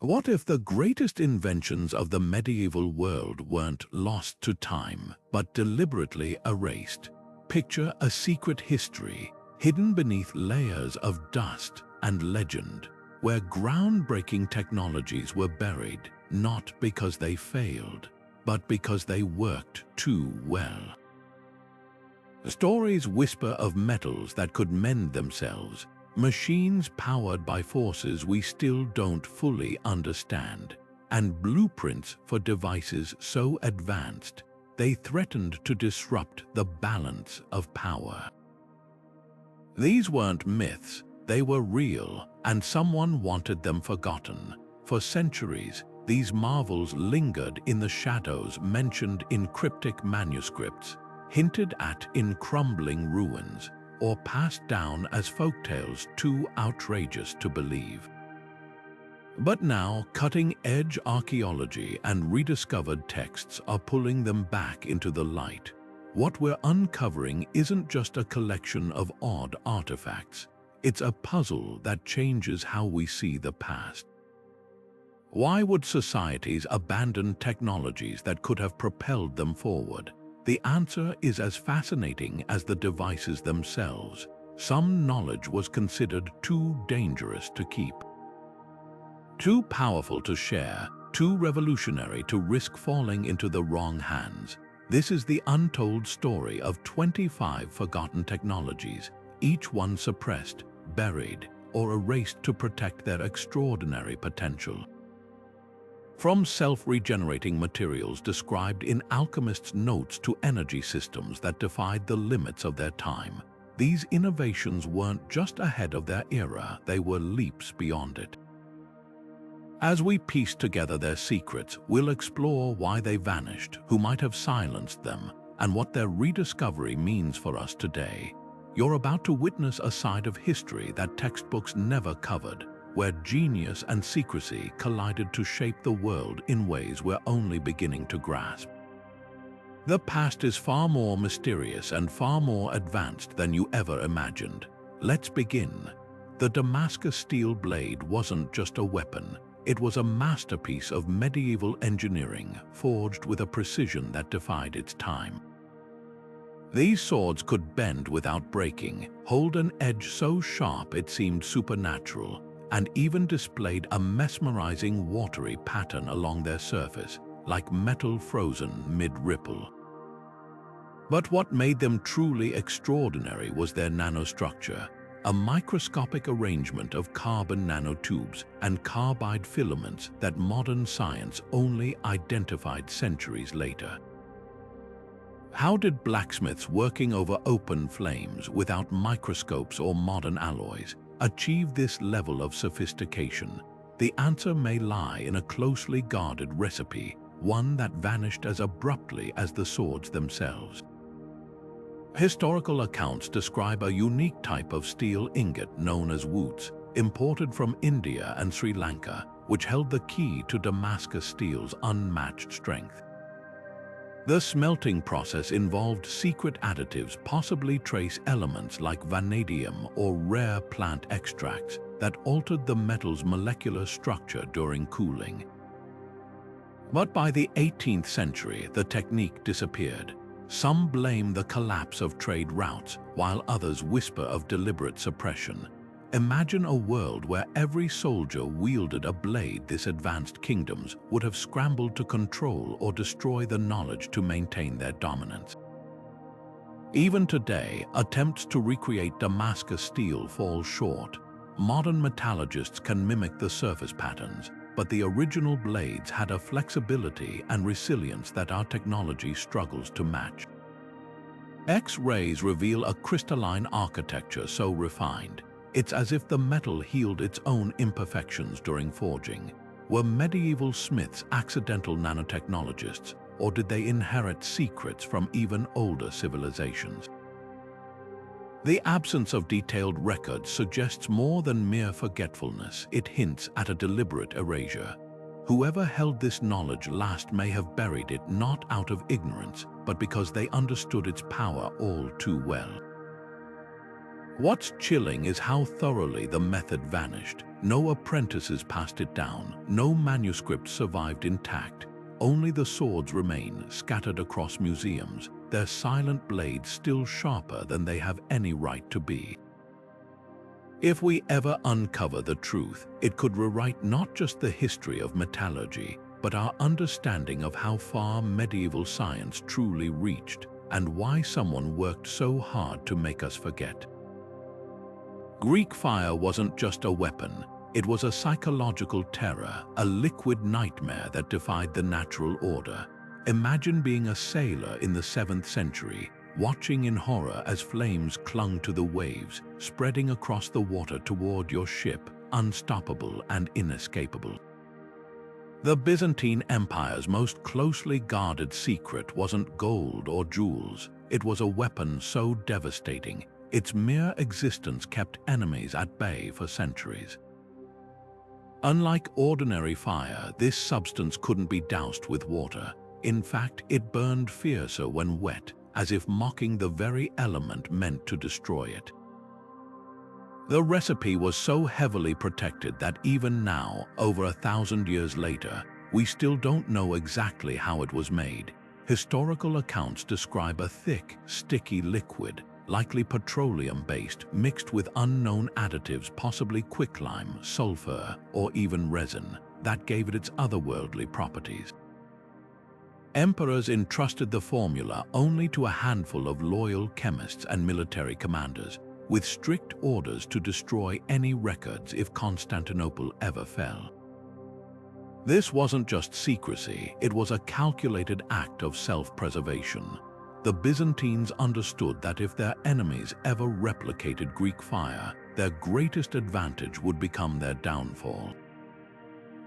What if the greatest inventions of the medieval world weren't lost to time, but deliberately erased? Picture a secret history hidden beneath layers of dust and legend, where groundbreaking technologies were buried, not because they failed, but because they worked too well. Stories whisper of metals that could mend themselves, machines powered by forces we still don't fully understand, and blueprints for devices so advanced they threatened to disrupt the balance of power. These weren't myths, they were real, and someone wanted them forgotten. For centuries, these marvels lingered in the shadows, mentioned in cryptic manuscripts, hinted at in crumbling ruins, or passed down as folktales too outrageous to believe. But now, cutting-edge archaeology and rediscovered texts are pulling them back into the light. What we're uncovering isn't just a collection of odd artifacts. It's a puzzle that changes how we see the past. Why would societies abandon technologies that could have propelled them forward? The answer is as fascinating as the devices themselves. Some knowledge was considered too dangerous to keep, too powerful to share, too revolutionary to risk falling into the wrong hands. This is the untold story of 25 forgotten technologies, each one suppressed, buried, or erased to protect their extraordinary potential. From self-regenerating materials described in alchemists' notes to energy systems that defied the limits of their time, these innovations weren't just ahead of their era, they were leaps beyond it. As we piece together their secrets, we'll explore why they vanished, who might have silenced them, and what their rediscovery means for us today. You're about to witness a side of history that textbooks never covered, where genius and secrecy collided to shape the world in ways we're only beginning to grasp. The past is far more mysterious and far more advanced than you ever imagined. Let's begin. The Damascus steel blade wasn't just a weapon. It was a masterpiece of medieval engineering, forged with a precision that defied its time. These swords could bend without breaking, hold an edge so sharp it seemed supernatural, and even displayed a mesmerizing watery pattern along their surface, like metal frozen mid-ripple. But what made them truly extraordinary was their nanostructure, a microscopic arrangement of carbon nanotubes and carbide filaments that modern science only identified centuries later. How did blacksmiths working over open flames without microscopes or modern alloys achieve this level of sophistication? The answer may lie in a closely guarded recipe, one that vanished as abruptly as the swords themselves. Historical accounts describe a unique type of steel ingot known as woots, imported from India and Sri Lanka, which held the key to Damascus steel's unmatched strength. The smelting process involved secret additives, possibly trace elements like vanadium or rare plant extracts, that altered the metal's molecular structure during cooling. But by the 18th century, the technique disappeared. Some blame the collapse of trade routes, while others whisper of deliberate suppression. Imagine a world where every soldier wielded a blade. This advanced kingdoms would have scrambled to control or destroy the knowledge to maintain their dominance. Even today, attempts to recreate Damascus steel fall short. Modern metallurgists can mimic the surface patterns, but the original blades had a flexibility and resilience that our technology struggles to match. X-rays reveal a crystalline architecture so refined, it's as if the metal healed its own imperfections during forging. Were medieval smiths accidental nanotechnologists, or did they inherit secrets from even older civilizations? The absence of detailed records suggests more than mere forgetfulness. It hints at a deliberate erasure. Whoever held this knowledge last may have buried it not out of ignorance, but because they understood its power all too well. What's chilling is how thoroughly the method vanished. No apprentices passed it down, no manuscripts survived intact. Only the swords remain, scattered across museums, their silent blades still sharper than they have any right to be. If we ever uncover the truth, it could rewrite not just the history of metallurgy, but our understanding of how far medieval science truly reached and why someone worked so hard to make us forget. Greek fire wasn't just a weapon, it was a psychological terror, a liquid nightmare that defied the natural order. Imagine being a sailor in the 7th century, watching in horror as flames clung to the waves, spreading across the water toward your ship, unstoppable and inescapable. The Byzantine Empire's most closely guarded secret wasn't gold or jewels. It was a weapon so devastating, its mere existence kept enemies at bay for centuries. Unlike ordinary fire, this substance couldn't be doused with water. In fact, it burned fiercer when wet, as if mocking the very element meant to destroy it. The recipe was so heavily protected that even now, over 1,000 years later, we still don't know exactly how it was made. Historical accounts describe a thick, sticky liquid, likely petroleum-based, mixed with unknown additives, possibly quicklime, sulfur, or even resin, that gave it its otherworldly properties. Emperors entrusted the formula only to a handful of loyal chemists and military commanders, with strict orders to destroy any records if Constantinople ever fell. This wasn't just secrecy, it was a calculated act of self-preservation. The Byzantines understood that if their enemies ever replicated Greek fire, their greatest advantage would become their downfall.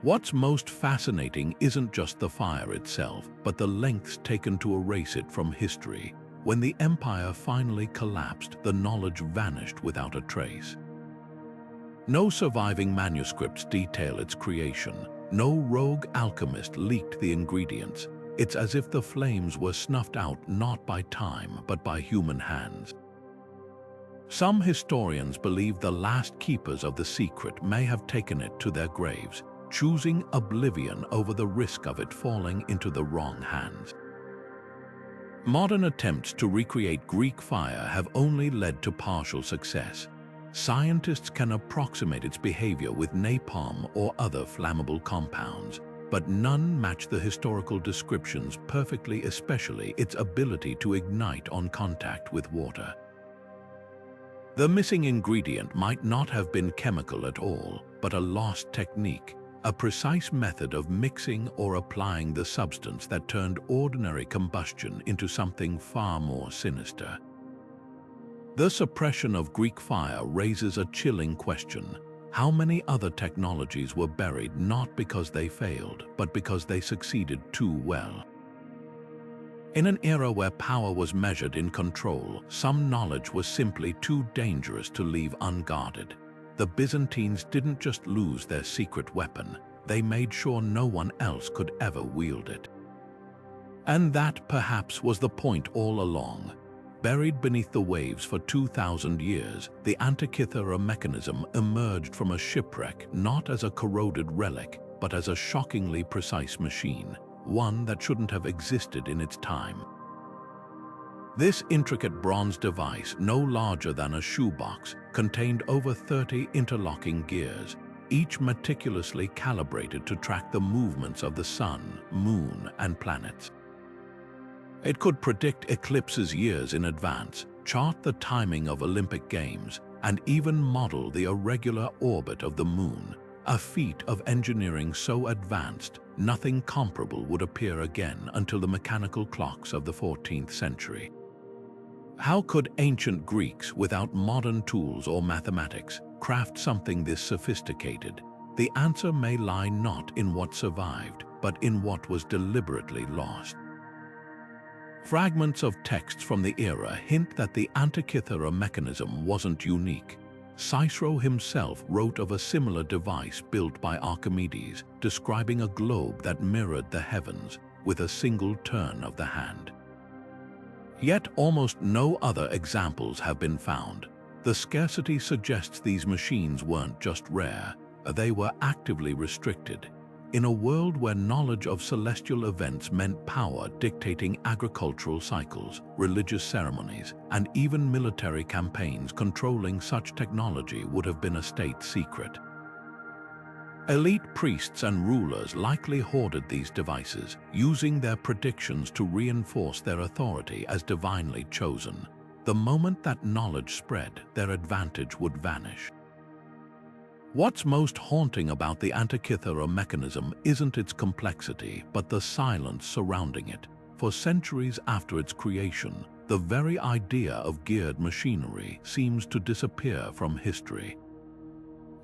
What's most fascinating isn't just the fire itself, but the lengths taken to erase it from history. When the empire finally collapsed, the knowledge vanished without a trace. No surviving manuscripts detail its creation. No rogue alchemist leaked the ingredients. It's as if the flames were snuffed out not by time, but by human hands. Some historians believe the last keepers of the secret may have taken it to their graves, choosing oblivion over the risk of it falling into the wrong hands. Modern attempts to recreate Greek fire have only led to partial success. Scientists can approximate its behavior with napalm or other flammable compounds, but none match the historical descriptions perfectly, especially its ability to ignite on contact with water. The missing ingredient might not have been chemical at all, but a lost technique, a precise method of mixing or applying the substance that turned ordinary combustion into something far more sinister. The suppression of Greek fire raises a chilling question. How many other technologies were buried not because they failed, but because they succeeded too well? In an era where power was measured in control, some knowledge was simply too dangerous to leave unguarded. The Byzantines didn't just lose their secret weapon, they made sure no one else could ever wield it. And that perhaps was the point all along. Buried beneath the waves for 2,000 years, the Antikythera Mechanism emerged from a shipwreck not as a corroded relic, but as a shockingly precise machine, one that shouldn't have existed in its time. This intricate bronze device, no larger than a shoebox, contained over 30 interlocking gears, each meticulously calibrated to track the movements of the sun, moon, and planets. It could predict eclipses years in advance, chart the timing of Olympic Games, and even model the irregular orbit of the moon, a feat of engineering so advanced nothing comparable would appear again until the mechanical clocks of the 14th century. How could ancient Greeks, without modern tools or mathematics, craft something this sophisticated? The answer may lie not in what survived, but in what was deliberately lost. Fragments of texts from the era hint that the Antikythera mechanism wasn't unique. Cicero himself wrote of a similar device built by Archimedes, describing a globe that mirrored the heavens with a single turn of the hand. Yet almost no other examples have been found. The scarcity suggests these machines weren't just rare, they were actively restricted. In a world where knowledge of celestial events meant power dictating agricultural cycles, religious ceremonies, and even military campaigns, controlling such technology would have been a state secret. Elite priests and rulers likely hoarded these devices, using their predictions to reinforce their authority as divinely chosen. The moment that knowledge spread, their advantage would vanish. What's most haunting about the Antikythera mechanism isn't its complexity, but the silence surrounding it. For centuries after its creation, the very idea of geared machinery seems to disappear from history.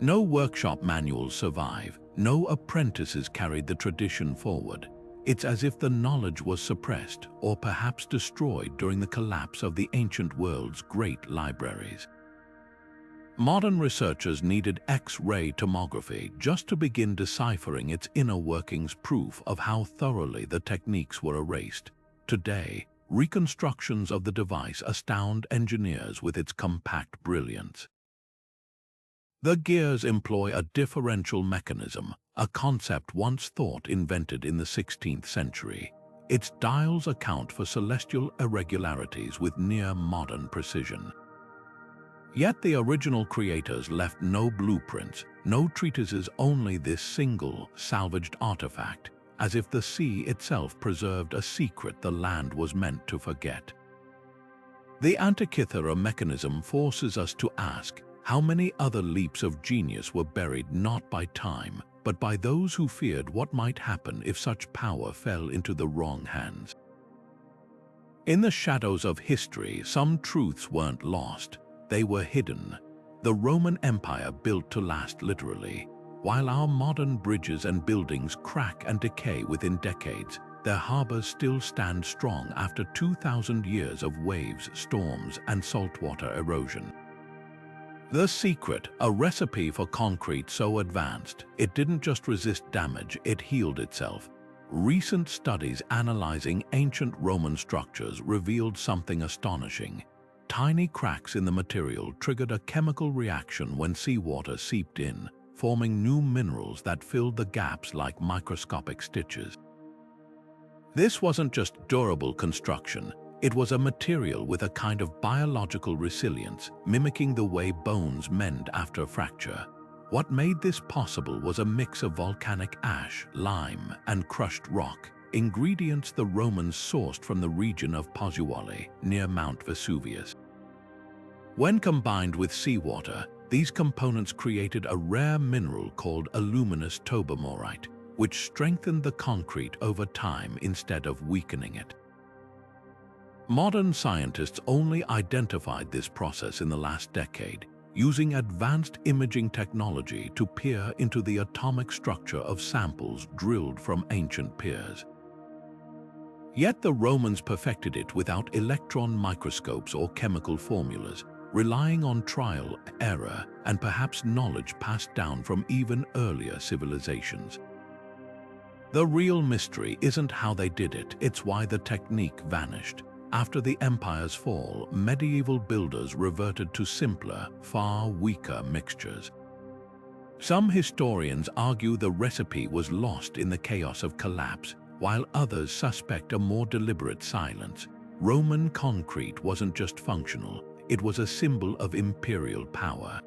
No workshop manuals survive, no apprentices carried the tradition forward. It's as if the knowledge was suppressed or perhaps destroyed during the collapse of the ancient world's great libraries. Modern researchers needed X-ray tomography just to begin deciphering its inner workings, proof of how thoroughly the techniques were erased. Today, reconstructions of the device astound engineers with its compact brilliance. The gears employ a differential mechanism, a concept once thought invented in the 16th century. Its dials account for celestial irregularities with near-modern precision. Yet the original creators left no blueprints, no treatises, only this single, salvaged artifact, as if the sea itself preserved a secret the land was meant to forget. The Antikythera mechanism forces us to ask, how many other leaps of genius were buried not by time, but by those who feared what might happen if such power fell into the wrong hands? In the shadows of history, some truths weren't lost. They were hidden. The Roman Empire built to last literally. While our modern bridges and buildings crack and decay within decades, their harbors still stand strong after 2,000 years of waves, storms, and saltwater erosion. The secret, a recipe for concrete so advanced, it didn't just resist damage, it healed itself. Recent studies analyzing ancient Roman structures revealed something astonishing. Tiny cracks in the material triggered a chemical reaction when seawater seeped in, forming new minerals that filled the gaps like microscopic stitches. This wasn't just durable construction, it was a material with a kind of biological resilience, mimicking the way bones mend after fracture. What made this possible was a mix of volcanic ash, lime, and crushed rock, ingredients the Romans sourced from the region of Pozzuoli, near Mount Vesuvius. When combined with seawater, these components created a rare mineral called aluminous tobermorite, which strengthened the concrete over time instead of weakening it. Modern scientists only identified this process in the last decade, using advanced imaging technology to peer into the atomic structure of samples drilled from ancient piers. Yet the Romans perfected it without electron microscopes or chemical formulas, relying on trial, error, and perhaps knowledge passed down from even earlier civilizations. The real mystery isn't how they did it, it's why the technique vanished. After the empire's fall, medieval builders reverted to simpler, far weaker mixtures. Some historians argue the recipe was lost in the chaos of collapse, while others suspect a more deliberate silence. Roman concrete wasn't just functional, it was a symbol of imperial power.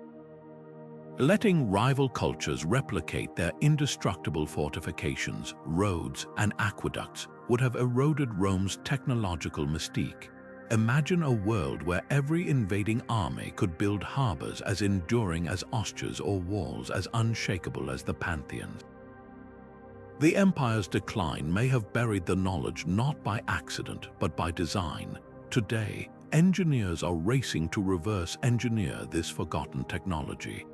Letting rival cultures replicate their indestructible fortifications, roads, and aqueducts would have eroded Rome's technological mystique. Imagine a world where every invading army could build harbors as enduring as Austria's or walls as unshakable as the Pantheons. The empire's decline may have buried the knowledge not by accident but by design. Today, engineers are racing to reverse engineer this forgotten technology.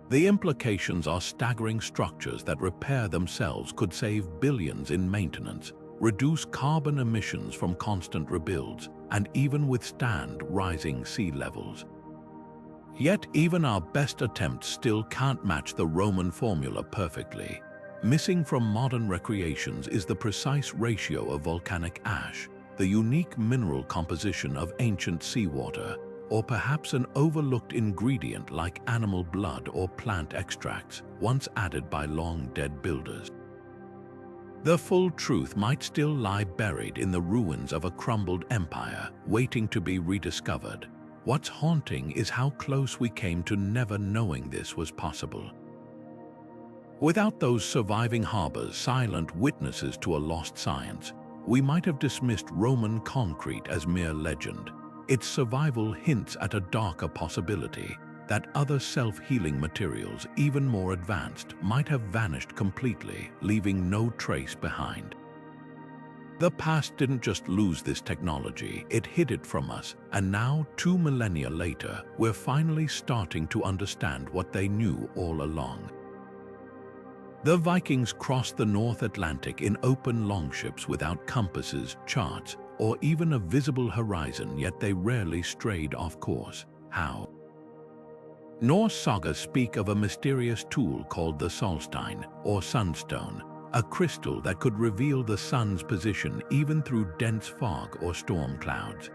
The implications are staggering. Structures that repair themselves could save billions in maintenance, reduce carbon emissions from constant rebuilds, and even withstand rising sea levels. Yet even our best attempts still can't match the Roman formula perfectly. Missing from modern recreations is the precise ratio of volcanic ash, the unique mineral composition of ancient seawater, or perhaps an overlooked ingredient like animal blood or plant extracts, once added by long-dead builders. The full truth might still lie buried in the ruins of a crumbled empire, waiting to be rediscovered. What's haunting is how close we came to never knowing this was possible. Without those surviving harbors, silent witnesses to a lost science, we might have dismissed Roman concrete as mere legend. Its survival hints at a darker possibility, that other self-healing materials, even more advanced, might have vanished completely, leaving no trace behind. The past didn't just lose this technology, it hid it from us, and now, 2 millennia later, we're finally starting to understand what they knew all along. The Vikings crossed the North Atlantic in open longships without compasses, charts, or even a visible horizon, yet they rarely strayed off course. How? Norse sagas speak of a mysterious tool called the Solstein, or Sunstone, a crystal that could reveal the sun's position even through dense fog or storm clouds.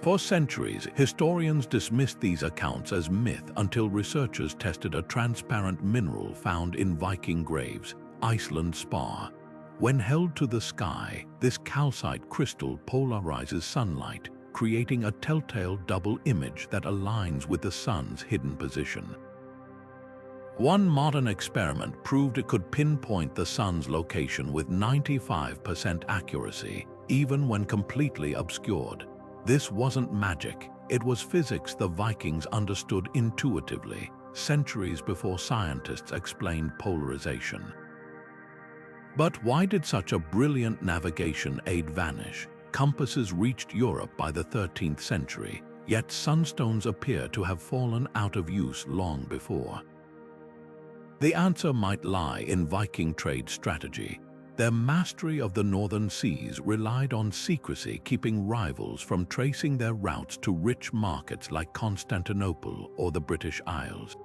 For centuries, historians dismissed these accounts as myth until researchers tested a transparent mineral found in Viking graves, Iceland spar. When held to the sky, this calcite crystal polarizes sunlight, creating a telltale double image that aligns with the sun's hidden position. One modern experiment proved it could pinpoint the sun's location with 95% accuracy, even when completely obscured. This wasn't magic, it was physics the Vikings understood intuitively, centuries before scientists explained polarization. But why did such a brilliant navigation aid vanish? Compasses reached Europe by the 13th century, yet sunstones appear to have fallen out of use long before. The answer might lie in Viking trade strategy. Their mastery of the northern seas relied on secrecy, keeping rivals from tracing their routes to rich markets like Constantinople or the British Isles.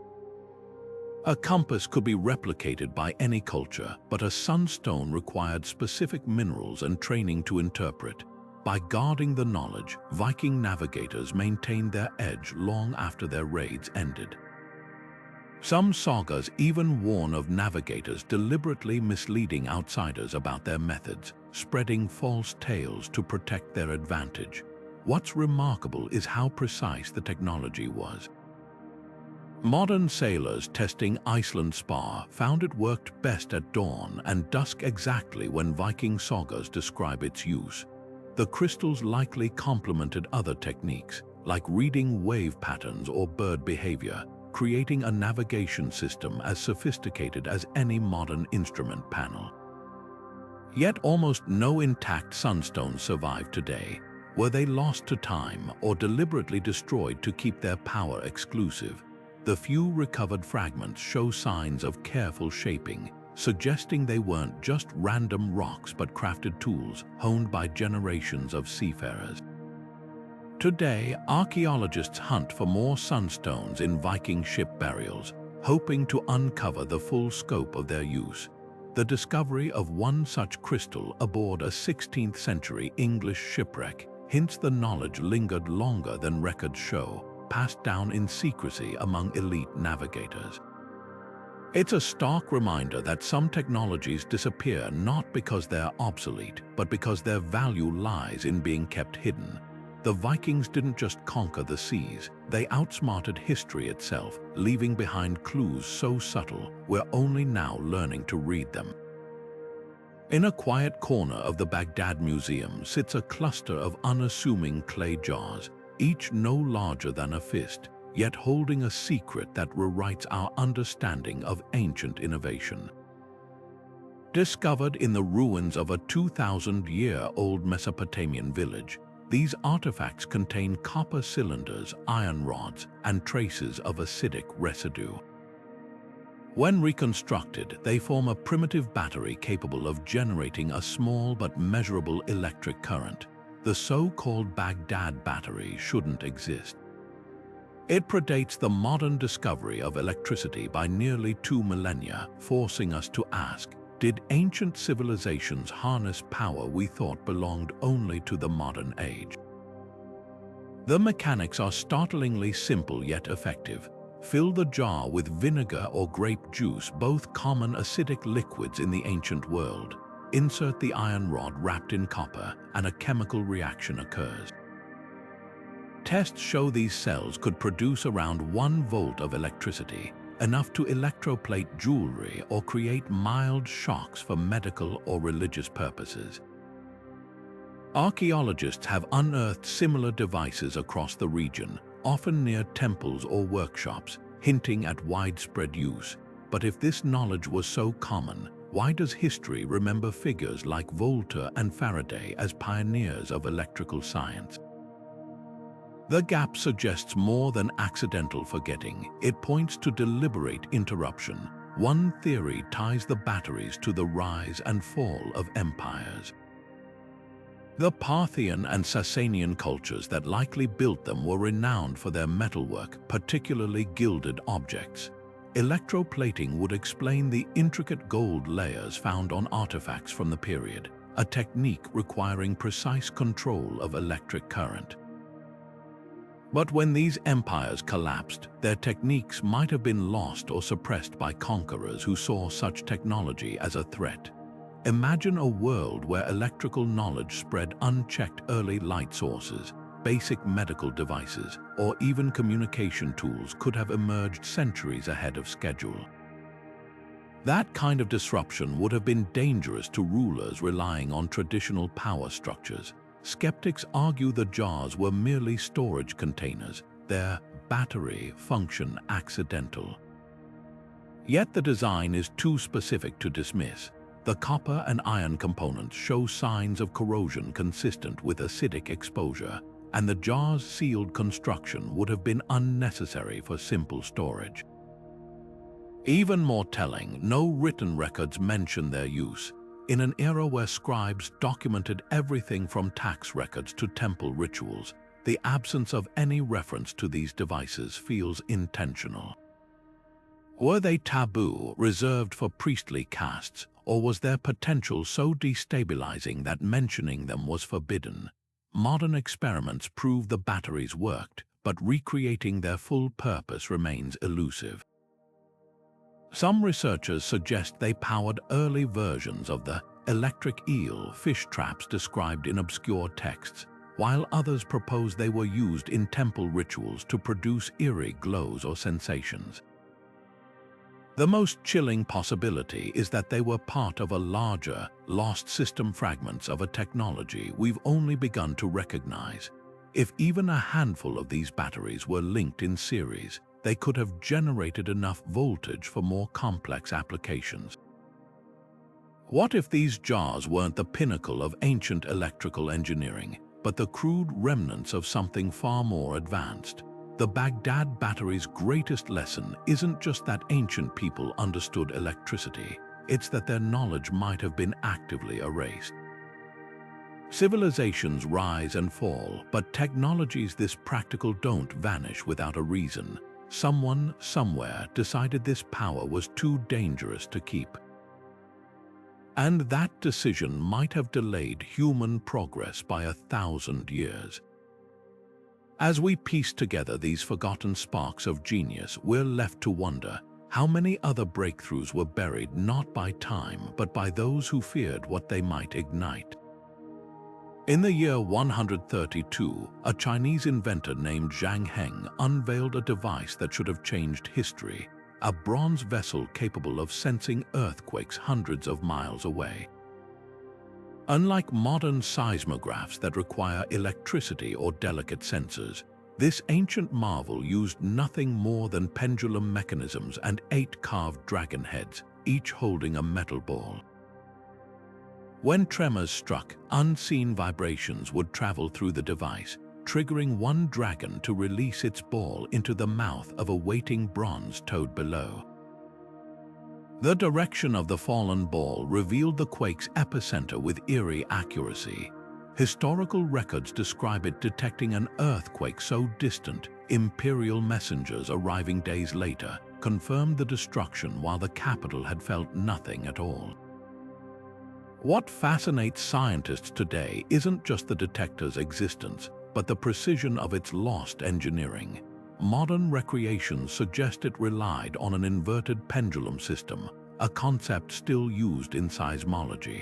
A compass could be replicated by any culture, but a sunstone required specific minerals and training to interpret. By guarding the knowledge, Viking navigators maintained their edge long after their raids ended. Some sagas even warn of navigators deliberately misleading outsiders about their methods, spreading false tales to protect their advantage. What's remarkable is how precise the technology was. Modern sailors testing Iceland spar found it worked best at dawn and dusk, exactly when Viking sagas describe its use. The crystals likely complemented other techniques, like reading wave patterns or bird behavior, creating a navigation system as sophisticated as any modern instrument panel. Yet almost no intact sunstones survive today. Were they lost to time or deliberately destroyed to keep their power exclusive? The few recovered fragments show signs of careful shaping, suggesting they weren't just random rocks but crafted tools honed by generations of seafarers. Today, archaeologists hunt for more sunstones in Viking ship burials, hoping to uncover the full scope of their use. The discovery of one such crystal aboard a 16th century English shipwreck hints the knowledge lingered longer than records show, passed down in secrecy among elite navigators. It's a stark reminder that some technologies disappear not because they're obsolete, but because their value lies in being kept hidden. The Vikings didn't just conquer the seas, they outsmarted history itself, leaving behind clues so subtle we're only now learning to read them. In a quiet corner of the Baghdad Museum sits a cluster of unassuming clay jars, each no larger than a fist, yet holding a secret that rewrites our understanding of ancient innovation. Discovered in the ruins of a 2,000-year-old Mesopotamian village, these artifacts contain copper cylinders, iron rods, and traces of acidic residue. When reconstructed, they form a primitive battery capable of generating a small but measurable electric current. The so-called Baghdad Battery shouldn't exist. It predates the modern discovery of electricity by nearly 2 millennia, forcing us to ask, did ancient civilizations harness power we thought belonged only to the modern age? The mechanics are startlingly simple yet effective. Fill the jar with vinegar or grape juice, both common acidic liquids in the ancient world. Insert the iron rod wrapped in copper, and a chemical reaction occurs. Tests show these cells could produce around 1 volt of electricity, enough to electroplate jewelry or create mild shocks for medical or religious purposes. Archaeologists have unearthed similar devices across the region, often near temples or workshops, hinting at widespread use. But if this knowledge was so common, why does history remember figures like Volta and Faraday as pioneers of electrical science? The gap suggests more than accidental forgetting. It points to deliberate interruption. One theory ties the batteries to the rise and fall of empires. The Parthian and Sasanian cultures that likely built them were renowned for their metalwork, particularly gilded objects. Electroplating would explain the intricate gold layers found on artifacts from the period, a technique requiring precise control of electric current. But when these empires collapsed, their techniques might have been lost or suppressed by conquerors who saw such technology as a threat. Imagine a world where electrical knowledge spread unchecked. Early light sources, basic medical devices, or even communication tools could have emerged centuries ahead of schedule. That kind of disruption would have been dangerous to rulers relying on traditional power structures. Skeptics argue the jars were merely storage containers, their battery function accidental. Yet the design is too specific to dismiss. The copper and iron components show signs of corrosion consistent with acidic exposure, and the jar's sealed construction would have been unnecessary for simple storage. Even more telling, no written records mention their use. In an era where scribes documented everything from tax records to temple rituals, the absence of any reference to these devices feels intentional. Were they taboo, reserved for priestly castes, or was their potential so destabilizing that mentioning them was forbidden? Modern experiments prove the batteries worked, but recreating their full purpose remains elusive. Some researchers suggest they powered early versions of the electric eel fish traps described in obscure texts, while others propose they were used in temple rituals to produce eerie glows or sensations. The most chilling possibility is that they were part of a larger, lost system, fragments of a technology we've only begun to recognize. If even a handful of these batteries were linked in series, they could have generated enough voltage for more complex applications. What if these jars weren't the pinnacle of ancient electrical engineering, but the crude remnants of something far more advanced? The Baghdad Battery's greatest lesson isn't just that ancient people understood electricity, it's that their knowledge might have been actively erased. Civilizations rise and fall, but technologies this practical don't vanish without a reason. Someone, somewhere, decided this power was too dangerous to keep. And that decision might have delayed human progress by 1,000 years. As we piece together these forgotten sparks of genius, we're left to wonder how many other breakthroughs were buried not by time but by those who feared what they might ignite. In the year 132, a Chinese inventor named Zhang Heng unveiled a device that should have changed history, a bronze vessel capable of sensing earthquakes hundreds of miles away. Unlike modern seismographs that require electricity or delicate sensors, this ancient marvel used nothing more than pendulum mechanisms and 8 carved dragon heads, each holding a metal ball. When tremors struck, unseen vibrations would travel through the device, triggering one dragon to release its ball into the mouth of a waiting bronze toad below. The direction of the fallen ball revealed the quake's epicenter with eerie accuracy. Historical records describe it detecting an earthquake so distant, imperial messengers arriving days later confirmed the destruction while the capital had felt nothing at all. What fascinates scientists today isn't just the detector's existence, but the precision of its lost engineering. Modern recreations suggest it relied on an inverted pendulum system, a concept still used in seismology.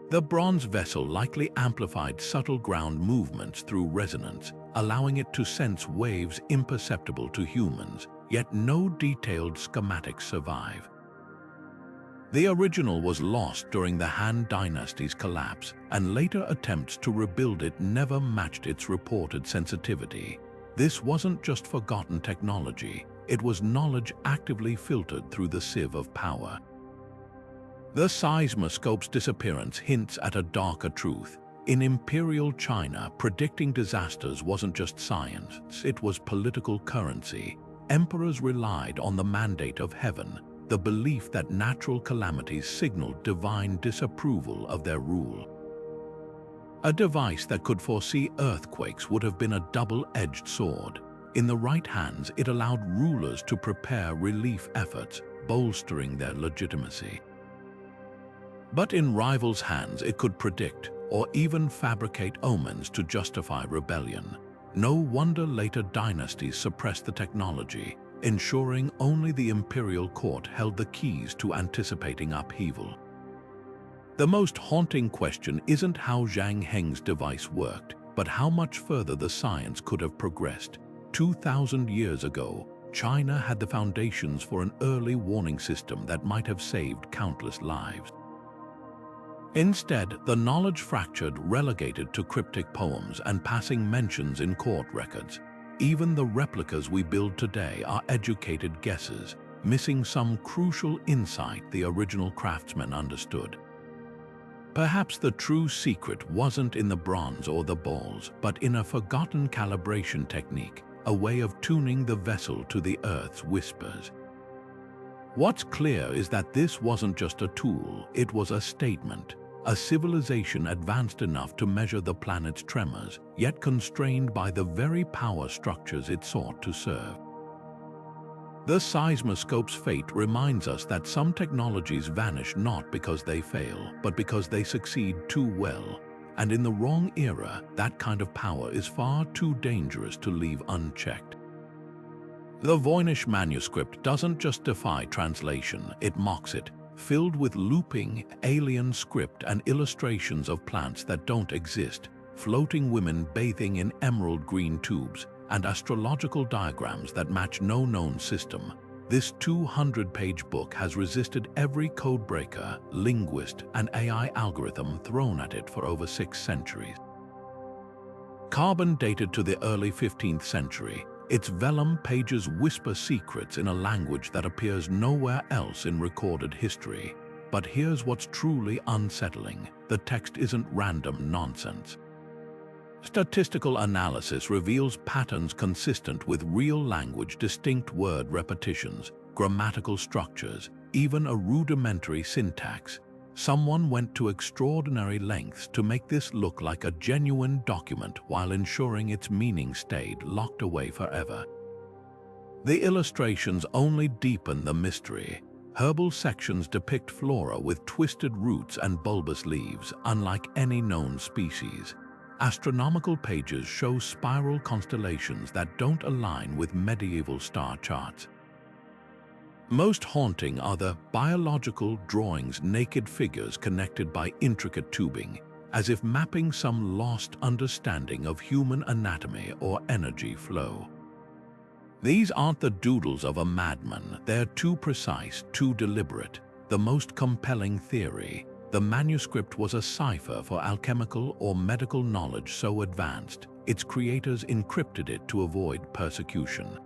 The bronze vessel likely amplified subtle ground movements through resonance, allowing it to sense waves imperceptible to humans, yet no detailed schematics survive. The original was lost during the Han Dynasty's collapse, and later attempts to rebuild it never matched its reported sensitivity. This wasn't just forgotten technology, it was knowledge actively filtered through the sieve of power. The Seismoscope's disappearance hints at a darker truth. In imperial China, predicting disasters wasn't just science, it was political currency. Emperors relied on the mandate of heaven, the belief that natural calamities signaled divine disapproval of their rule. A device that could foresee earthquakes would have been a double-edged sword. In the right hands, it allowed rulers to prepare relief efforts, bolstering their legitimacy. But in rivals' hands, it could predict or even fabricate omens to justify rebellion. No wonder later dynasties suppressed the technology, ensuring only the imperial court held the keys to anticipating upheaval. The most haunting question isn't how Zhang Heng's device worked, but how much further the science could have progressed. 2,000 years ago, China had the foundations for an early warning system that might have saved countless lives. Instead, the knowledge fractured, relegated to cryptic poems and passing mentions in court records. Even the replicas we build today are educated guesses, missing some crucial insight the original craftsmen understood. Perhaps the true secret wasn't in the bronze or the balls, but in a forgotten calibration technique, a way of tuning the vessel to the Earth's whispers. What's clear is that this wasn't just a tool, it was a statement. A civilization advanced enough to measure the planet's tremors, yet constrained by the very power structures it sought to serve. The seismoscope's fate reminds us that some technologies vanish not because they fail, but because they succeed too well. And in the wrong era, that kind of power is far too dangerous to leave unchecked. The Voinich Manuscript doesn't just defy translation, it mocks it, filled with looping, alien script and illustrations of plants that don't exist, floating women bathing in emerald green tubes, and astrological diagrams that match no known system. This 200-page book has resisted every codebreaker, linguist, and AI algorithm thrown at it for over 6 centuries. Carbon dated to the early 15th century, its vellum pages whisper secrets in a language that appears nowhere else in recorded history. But here's what's truly unsettling: the text isn't random nonsense. Statistical analysis reveals patterns consistent with real language, distinct word repetitions, grammatical structures, even a rudimentary syntax. Someone went to extraordinary lengths to make this look like a genuine document while ensuring its meaning stayed locked away forever. The illustrations only deepen the mystery. Herbal sections depict flora with twisted roots and bulbous leaves, unlike any known species. Astronomical pages show spiral constellations that don't align with medieval star charts. Most haunting are the biological drawings, naked figures connected by intricate tubing, as if mapping some lost understanding of human anatomy or energy flow. These aren't the doodles of a madman, they're too precise, too deliberate. The most compelling theory: the manuscript was a cipher for alchemical or medical knowledge so advanced, its creators encrypted it to avoid persecution.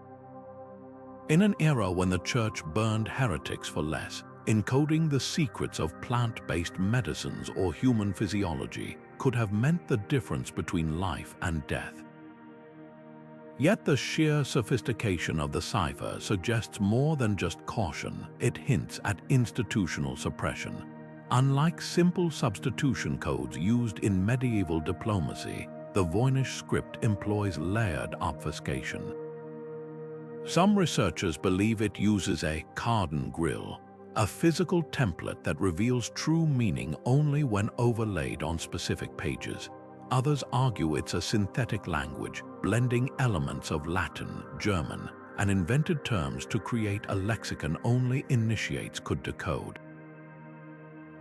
In an era when the church burned heretics for less, encoding the secrets of plant-based medicines or human physiology could have meant the difference between life and death. Yet the sheer sophistication of the cipher suggests more than just caution. It hints at institutional suppression. Unlike simple substitution codes used in medieval diplomacy, the Voynich script employs layered obfuscation. Some researchers believe it uses a cardon grill, a physical template that reveals true meaning only when overlaid on specific pages. Others argue it's a synthetic language, blending elements of Latin, German, and invented terms to create a lexicon only initiates could decode.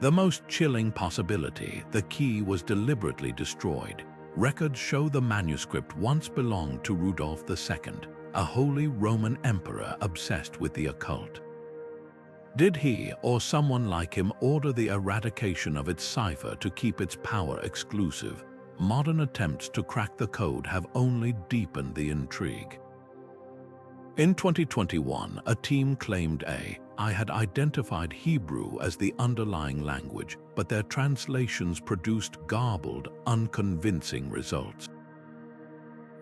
The most chilling possibility, the key was deliberately destroyed. Records show the manuscript once belonged to Rudolf II, a Holy Roman emperor obsessed with the occult. Did he, or someone like him, order the eradication of its cipher to keep its power exclusive? Modern attempts to crack the code have only deepened the intrigue. In 2021, a team claimed I had identified Hebrew as the underlying language, but their translations produced garbled, unconvincing results.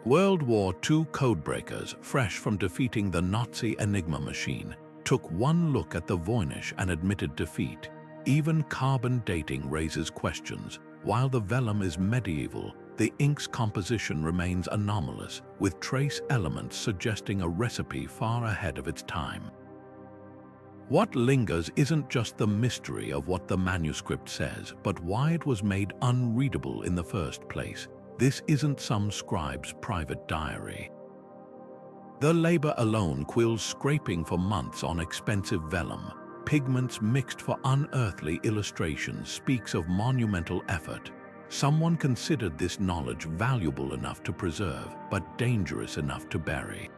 World War II codebreakers, fresh from defeating the Nazi Enigma machine, took one look at the Voynich and admitted defeat. Even carbon dating raises questions. While the vellum is medieval, the ink's composition remains anomalous, with trace elements suggesting a recipe far ahead of its time. What lingers isn't just the mystery of what the manuscript says, but why it was made unreadable in the first place. This isn't some scribe's private diary. The labor alone, quills scraping for months on expensive vellum, pigments mixed for unearthly illustrations, speaks of monumental effort. Someone considered this knowledge valuable enough to preserve, but dangerous enough to bury.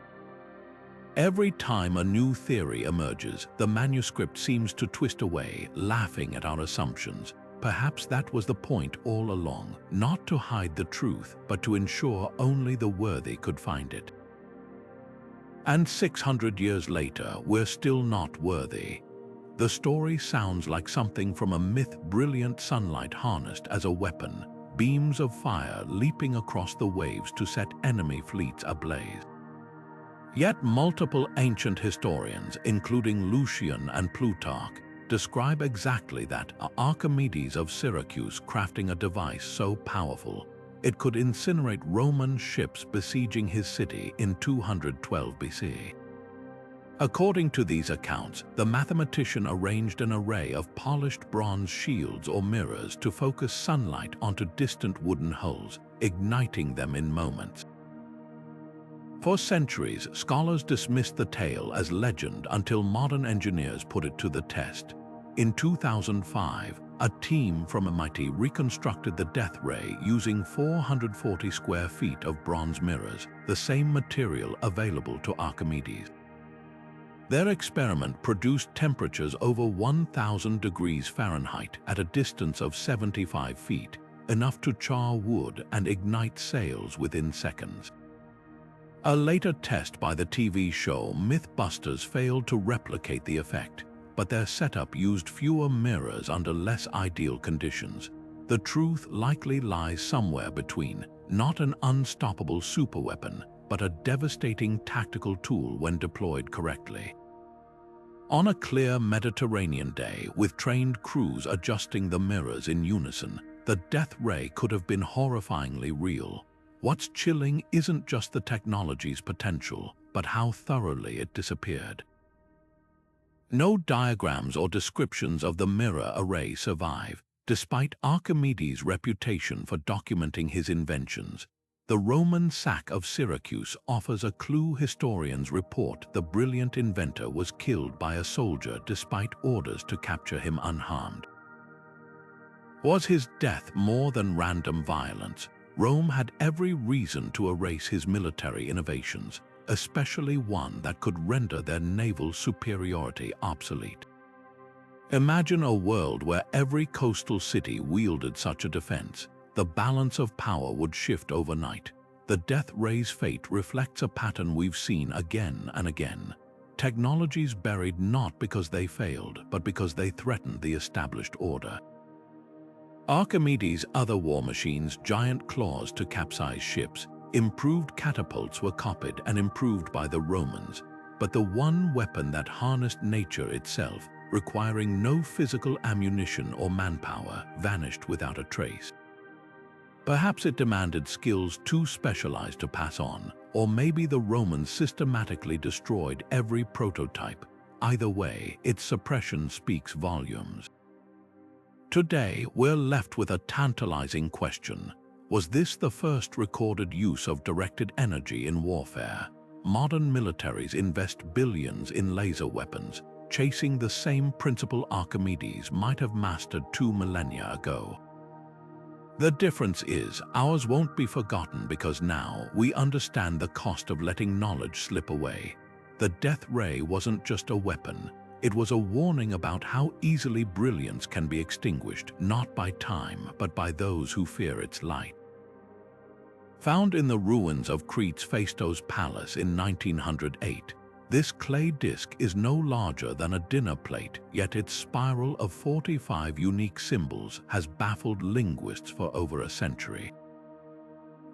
Every time a new theory emerges, the manuscript seems to twist away, laughing at our assumptions. Perhaps that was the point all along, not to hide the truth, but to ensure only the worthy could find it. And 600 years later, we're still not worthy. The story sounds like something from a myth: brilliant sunlight harnessed as a weapon, beams of fire leaping across the waves to set enemy fleets ablaze. Yet multiple ancient historians, including Lucian and Plutarch, describe exactly that: Archimedes of Syracuse crafting a device so powerful it could incinerate Roman ships besieging his city in 212 BC. According to these accounts, the mathematician arranged an array of polished bronze shields or mirrors to focus sunlight onto distant wooden hulls, igniting them in moments. For centuries, scholars dismissed the tale as legend until modern engineers put it to the test. In 2005, a team from MIT reconstructed the Death Ray using 440 square feet of bronze mirrors, the same material available to Archimedes. Their experiment produced temperatures over 1,000 degrees Fahrenheit at a distance of 75 feet, enough to char wood and ignite sails within seconds. A later test by the TV show Mythbusters failed to replicate the effect, but their setup used fewer mirrors under less ideal conditions. The truth likely lies somewhere between, not an unstoppable superweapon, but a devastating tactical tool when deployed correctly. On a clear Mediterranean day, with trained crews adjusting the mirrors in unison, the Death Ray could have been horrifyingly real. What's chilling isn't just the technology's potential, but how thoroughly it disappeared. No diagrams or descriptions of the mirror array survive, despite Archimedes' reputation for documenting his inventions. The Roman sack of Syracuse offers a clue. Historians report the brilliant inventor was killed by a soldier despite orders to capture him unharmed. Was his death more than random violence? Rome had every reason to erase his military innovations, especially one that could render their naval superiority obsolete. Imagine a world where every coastal city wielded such a defense. The balance of power would shift overnight. The Death Ray's fate reflects a pattern we've seen again and again. Technologies buried not because they failed, but because they threatened the established order. Archimedes' other war machines, giant claws to capsize ships, improved catapults were copied and improved by the Romans, but the one weapon that harnessed nature itself, requiring no physical ammunition or manpower, vanished without a trace. Perhaps it demanded skills too specialized to pass on, or maybe the Romans systematically destroyed every prototype. Either way, its suppression speaks volumes. Today, we're left with a tantalizing question. Was this the first recorded use of directed energy in warfare? Modern militaries invest billions in laser weapons, chasing the same principle Archimedes might have mastered 2 millennia ago. The difference is, ours won't be forgotten because now we understand the cost of letting knowledge slip away. The Death Ray wasn't just a weapon, it was a warning about how easily brilliance can be extinguished, not by time, but by those who fear its light. Found in the ruins of Crete's Phaistos Palace in 1908, this clay disc is no larger than a dinner plate, yet its spiral of 45 unique symbols has baffled linguists for over a century.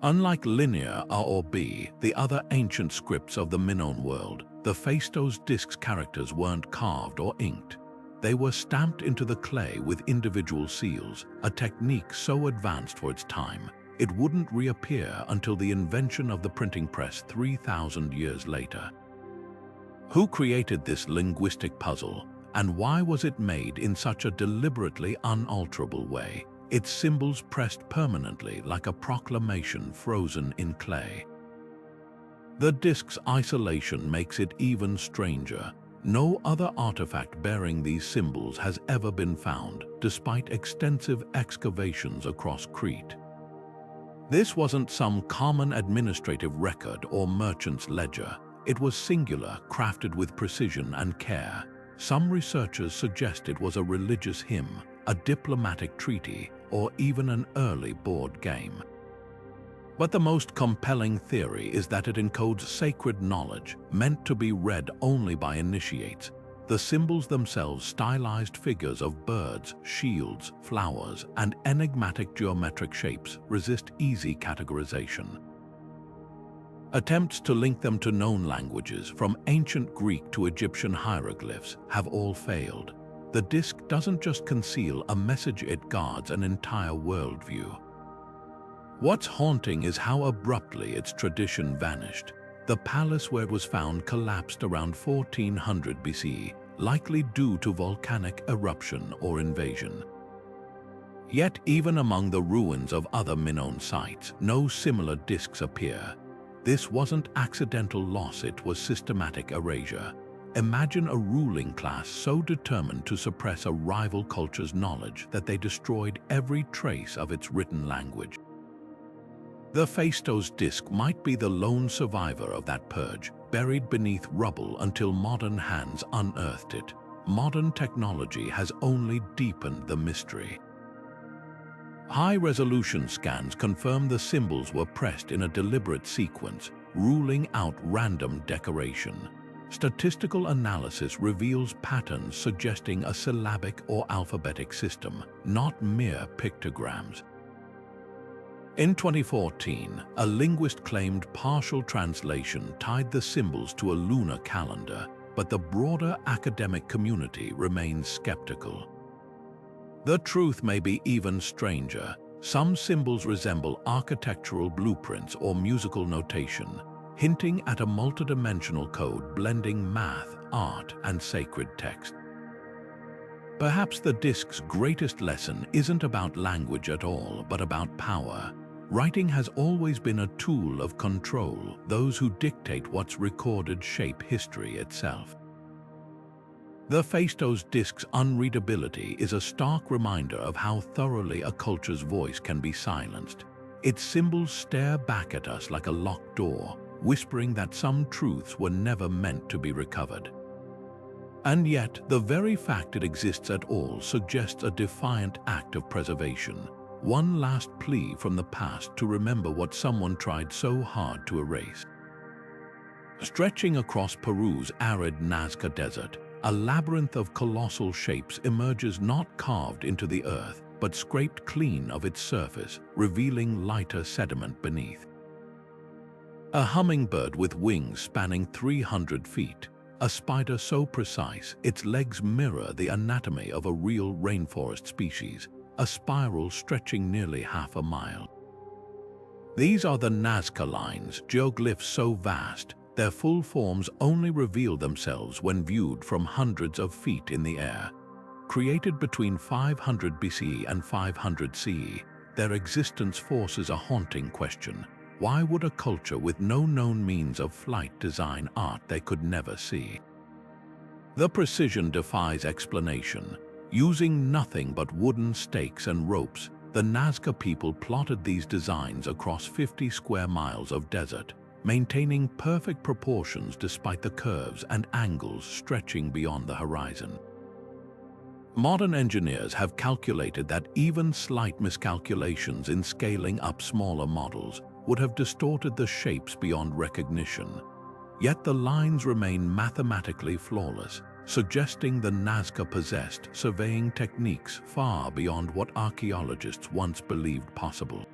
Unlike linear A or B, the other ancient scripts of the Minoan world, the Phaistos disc's characters weren't carved or inked. They were stamped into the clay with individual seals, a technique so advanced for its time, it wouldn't reappear until the invention of the printing press 3,000 years later. Who created this linguistic puzzle, and why was it made in such a deliberately unalterable way, its symbols pressed permanently like a proclamation frozen in clay? The disc's isolation makes it even stranger. No other artifact bearing these symbols has ever been found, despite extensive excavations across Crete. This wasn't some common administrative record or merchant's ledger. It was singular, crafted with precision and care. Some researchers suggest it was a religious hymn, a diplomatic treaty, or even an early board game. But the most compelling theory is that it encodes sacred knowledge, meant to be read only by initiates. The symbols themselves stylized figures of birds, shields, flowers, and enigmatic geometric shapes resist easy categorization. Attempts to link them to known languages, from ancient Greek to Egyptian hieroglyphs, have all failed. The disc doesn't just conceal a message, it guards an entire worldview. What's haunting is how abruptly its tradition vanished. The palace where it was found collapsed around 1400 BCE, likely due to volcanic eruption or invasion. Yet even among the ruins of other Minoan sites, no similar discs appear. This wasn't accidental loss, it was systematic erasure. Imagine a ruling class so determined to suppress a rival culture's knowledge that they destroyed every trace of its written language. The Phaistos disc might be the lone survivor of that purge, buried beneath rubble until modern hands unearthed it. Modern technology has only deepened the mystery. High-resolution scans confirm the symbols were pressed in a deliberate sequence, ruling out random decoration. Statistical analysis reveals patterns suggesting a syllabic or alphabetic system, not mere pictograms. In 2014, a linguist claimed partial translation tied the symbols to a lunar calendar, but the broader academic community remains skeptical. The truth may be even stranger. Some symbols resemble architectural blueprints or musical notation, hinting at a multidimensional code blending math, art, and sacred text. Perhaps the disc's greatest lesson isn't about language at all, but about power. Writing has always been a tool of control. Those who dictate what's recorded shape history itself. The Phaistos disc's unreadability is a stark reminder of how thoroughly a culture's voice can be silenced. Its symbols stare back at us like a locked door, whispering that some truths were never meant to be recovered. And yet, the very fact it exists at all suggests a defiant act of preservation. One last plea from the past to remember what someone tried so hard to erase. Stretching across Peru's arid Nazca Desert, a labyrinth of colossal shapes emerges, not carved into the earth, but scraped clean of its surface, revealing lighter sediment beneath. A hummingbird with wings spanning 300 feet, a spider so precise its legs mirror the anatomy of a real rainforest species, a spiral stretching nearly half a mile. These are the Nazca lines, geoglyphs so vast, their full forms only reveal themselves when viewed from hundreds of feet in the air. Created between 500 BCE and 500 CE, their existence forces a haunting question. Why would a culture with no known means of flight design art they could never see? The precision defies explanation. Using nothing but wooden stakes and ropes, the Nazca people plotted these designs across 50 square miles of desert, maintaining perfect proportions despite the curves and angles stretching beyond the horizon. Modern engineers have calculated that even slight miscalculations in scaling up smaller models would have distorted the shapes beyond recognition. Yet the lines remain mathematically flawless, suggesting the Nazca possessed surveying techniques far beyond what archaeologists once believed possible.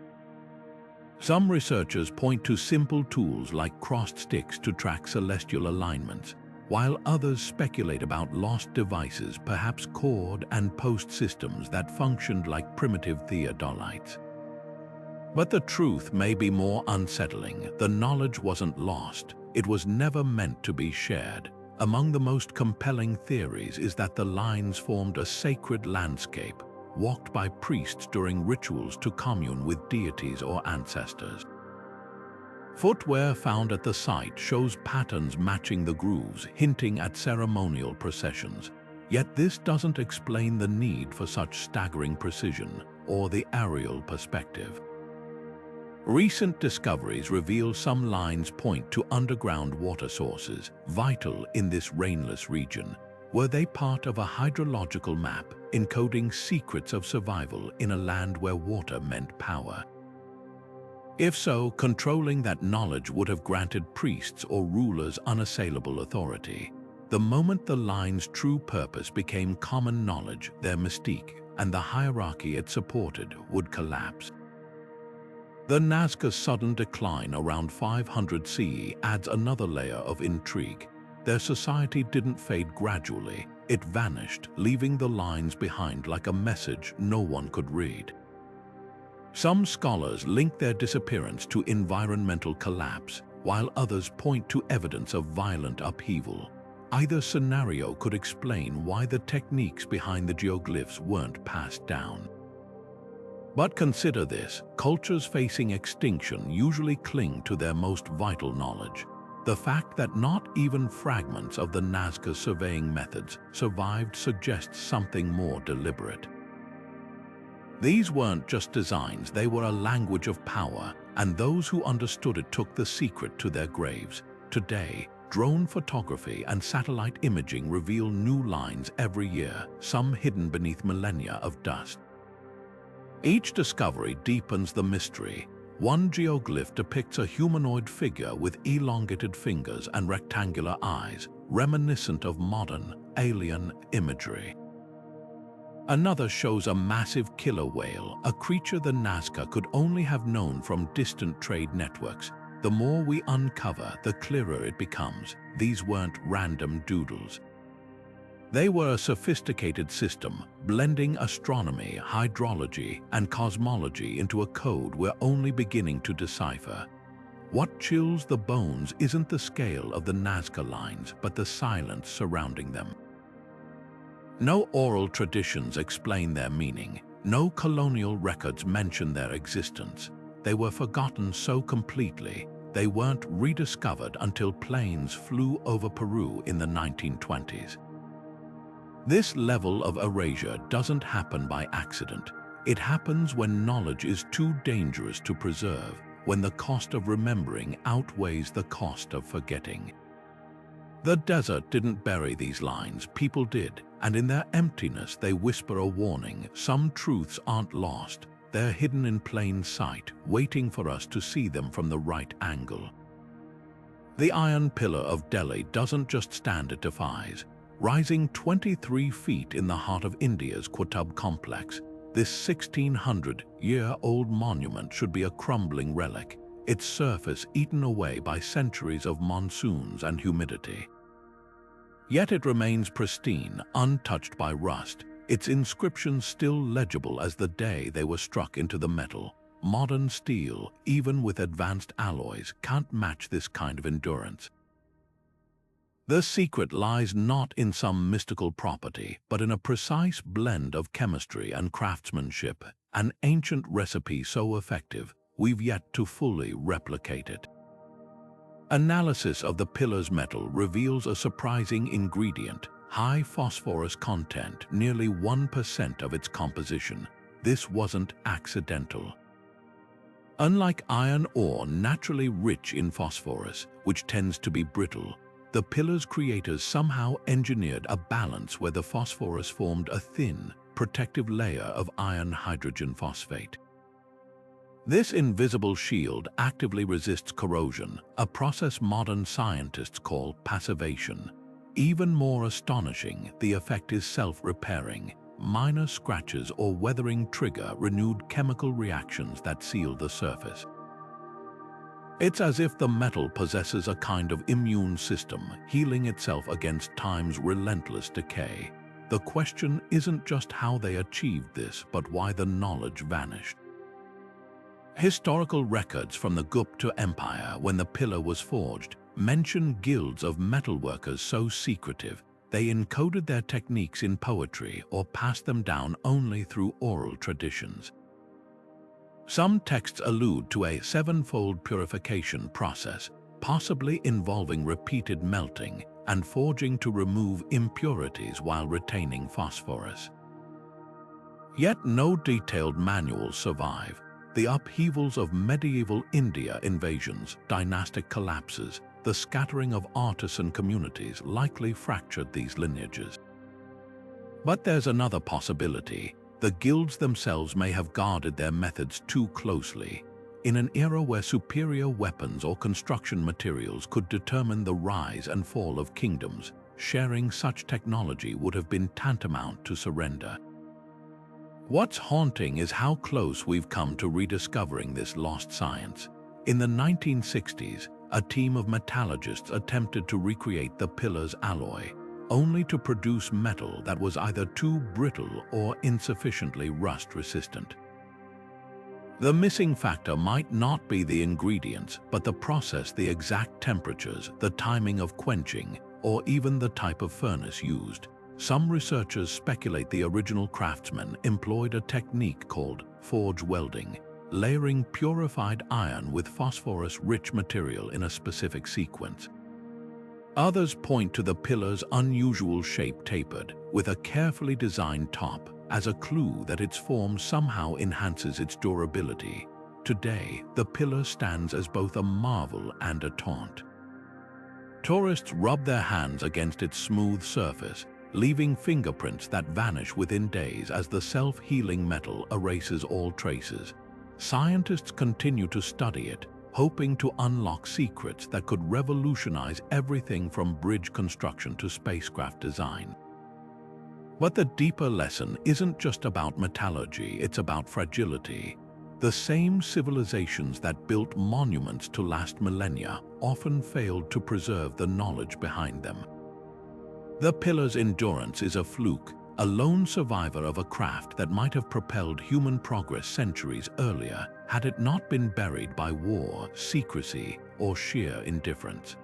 Some researchers point to simple tools like crossed sticks to track celestial alignments, while others speculate about lost devices, perhaps cord and post systems that functioned like primitive theodolites. But the truth may be more unsettling. The knowledge wasn't lost. It was never meant to be shared. Among the most compelling theories is that the lines formed a sacred landscape, walked by priests during rituals to commune with deities or ancestors. Footwear found at the site shows patterns matching the grooves, hinting at ceremonial processions. Yet this doesn't explain the need for such staggering precision or the aerial perspective. Recent discoveries reveal some lines point to underground water sources, vital in this rainless region. Were they part of a hydrological map, encoding secrets of survival in a land where water meant power? If so, controlling that knowledge would have granted priests or rulers unassailable authority. The moment the line's true purpose became common knowledge, their mystique and the hierarchy it supported would collapse. The Nazca's sudden decline around 500 CE adds another layer of intrigue. Their society didn't fade gradually, it vanished, leaving the lines behind like a message no one could read. Some scholars link their disappearance to environmental collapse, while others point to evidence of violent upheaval. Either scenario could explain why the techniques behind the geoglyphs weren't passed down. But consider this, cultures facing extinction usually cling to their most vital knowledge. The fact that not even fragments of the Nazca surveying methods survived suggests something more deliberate. These weren't just designs, they were a language of power, and those who understood it took the secret to their graves. Today, drone photography and satellite imaging reveal new lines every year, some hidden beneath millennia of dust. Each discovery deepens the mystery. One geoglyph depicts a humanoid figure with elongated fingers and rectangular eyes, reminiscent of modern, alien imagery. Another shows a massive killer whale, a creature the Nazca could only have known from distant trade networks. The more we uncover, the clearer it becomes. These weren't random doodles. They were a sophisticated system, blending astronomy, hydrology, and cosmology into a code we're only beginning to decipher. What chills the bones isn't the scale of the Nazca lines, but the silence surrounding them. No oral traditions explain their meaning. No colonial records mention their existence. They were forgotten so completely, they weren't rediscovered until planes flew over Peru in the 1920s. This level of erasure doesn't happen by accident. It happens when knowledge is too dangerous to preserve, when the cost of remembering outweighs the cost of forgetting. The desert didn't bury these lines, people did, and in their emptiness they whisper a warning. Some truths aren't lost, they're hidden in plain sight, waiting for us to see them from the right angle. The Iron Pillar of Delhi doesn't just stand, it defies. Rising 23 feet in the heart of India's Qutub complex, this 1600-year-old monument should be a crumbling relic, its surface eaten away by centuries of monsoons and humidity. Yet it remains pristine, untouched by rust, its inscriptions still legible as the day they were struck into the metal. Modern steel, even with advanced alloys, can't match this kind of endurance. The secret lies not in some mystical property, but in a precise blend of chemistry and craftsmanship. an ancient recipe so effective we've yet to fully replicate it. Analysis of the pillar's metal reveals a surprising ingredient: high phosphorus content, nearly 1% of its composition. This wasn't accidental. Unlike iron ore, naturally rich in phosphorus, which tends to be brittle, the pillar's creators somehow engineered a balance where the phosphorus formed a thin, protective layer of iron-hydrogen phosphate. This invisible shield actively resists corrosion, a process modern scientists call passivation. Even more astonishing, the effect is self-repairing. Minor scratches or weathering trigger renewed chemical reactions that seal the surface. It's as if the metal possesses a kind of immune system, healing itself against time's relentless decay. The question isn't just how they achieved this, but why the knowledge vanished. Historical records from the Gupta Empire, when the pillar was forged, mention guilds of metalworkers so secretive they encoded their techniques in poetry or passed them down only through oral traditions. Some texts allude to a sevenfold purification process, possibly involving repeated melting and forging to remove impurities while retaining phosphorus. Yet no detailed manuals survive. The upheavals of medieval India invasions, dynastic collapses, the scattering of artisan communities likely fractured these lineages. But there's another possibility. The guilds themselves may have guarded their methods too closely. In an era where superior weapons or construction materials could determine the rise and fall of kingdoms, sharing such technology would have been tantamount to surrender. What's haunting is how close we've come to rediscovering this lost science. In the 1960s, a team of metallurgists attempted to recreate the pillar's alloy, only to produce metal that was either too brittle or insufficiently rust-resistant. The missing factor might not be the ingredients, but the process, the exact temperatures, the timing of quenching, or even the type of furnace used. Some researchers speculate the original craftsmen employed a technique called forge welding, layering purified iron with phosphorus-rich material in a specific sequence. Others point to the pillar's unusual shape, tapered, with a carefully designed top, as a clue that its form somehow enhances its durability. Today, the pillar stands as both a marvel and a taunt. Tourists rub their hands against its smooth surface, leaving fingerprints that vanish within days as the self-healing metal erases all traces. Scientists continue to study it, hoping to unlock secrets that could revolutionize everything from bridge construction to spacecraft design. But the deeper lesson isn't just about metallurgy, it's about fragility. The same civilizations that built monuments to last millennia often failed to preserve the knowledge behind them. The pillar's endurance is a fluke, a lone survivor of a craft that might have propelled human progress centuries earlier had it not been buried by war, secrecy, or sheer indifference.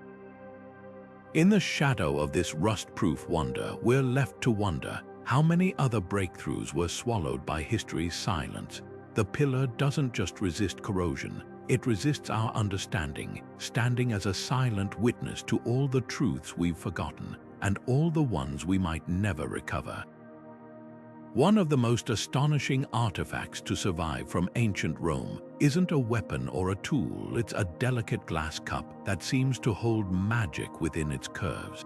In the shadow of this rust-proof wonder, we're left to wonder how many other breakthroughs were swallowed by history's silence. The pillar doesn't just resist corrosion, it resists our understanding, standing as a silent witness to all the truths we've forgotten and all the ones we might never recover. One of the most astonishing artifacts to survive from ancient Rome isn't a weapon or a tool, it's a delicate glass cup that seems to hold magic within its curves.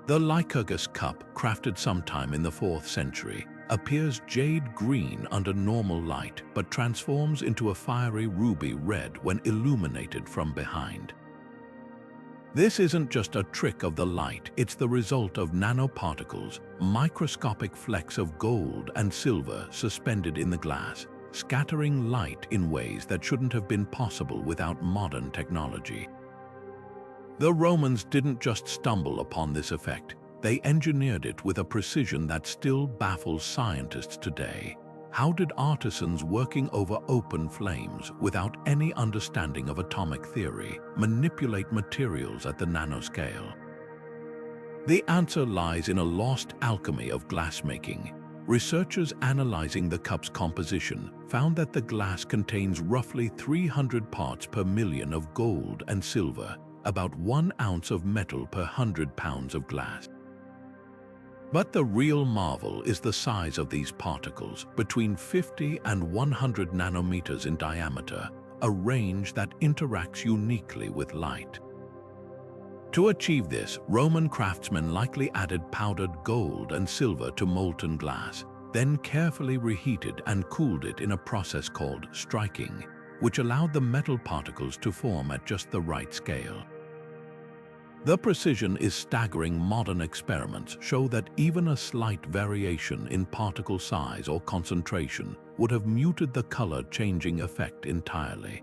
The Lycurgus cup, crafted sometime in the 4th century, appears jade green under normal light but transforms into a fiery ruby red when illuminated from behind. This isn't just a trick of the light, it's the result of nanoparticles, microscopic flecks of gold and silver suspended in the glass, scattering light in ways that shouldn't have been possible without modern technology. The Romans didn't just stumble upon this effect, they engineered it with a precision that still baffles scientists today. How did artisans working over open flames, without any understanding of atomic theory, manipulate materials at the nanoscale? The answer lies in a lost alchemy of glassmaking. Researchers analyzing the cup's composition found that the glass contains roughly 300 parts per million of gold and silver, about 1 ounce of metal per 100 pounds of glass. But the real marvel is the size of these particles, between 50 and 100 nanometers in diameter, a range that interacts uniquely with light. To achieve this, Roman craftsmen likely added powdered gold and silver to molten glass, then carefully reheated and cooled it in a process called striking, which allowed the metal particles to form at just the right scale. The precision is staggering. Modern experiments show that even a slight variation in particle size or concentration would have muted the color-changing effect entirely.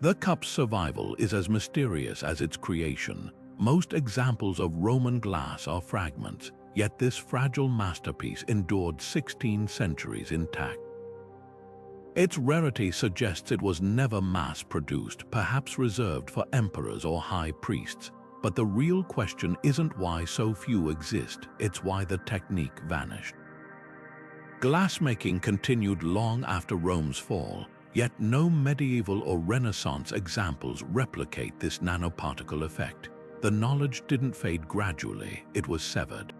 The cup's survival is as mysterious as its creation. Most examples of Roman glass are fragments, yet this fragile masterpiece endured 16 centuries intact. Its rarity suggests it was never mass-produced, perhaps reserved for emperors or high priests. But the real question isn't why so few exist, it's why the technique vanished. Glassmaking continued long after Rome's fall, yet no medieval or Renaissance examples replicate this nanoparticle effect. The knowledge didn't fade gradually, it was severed.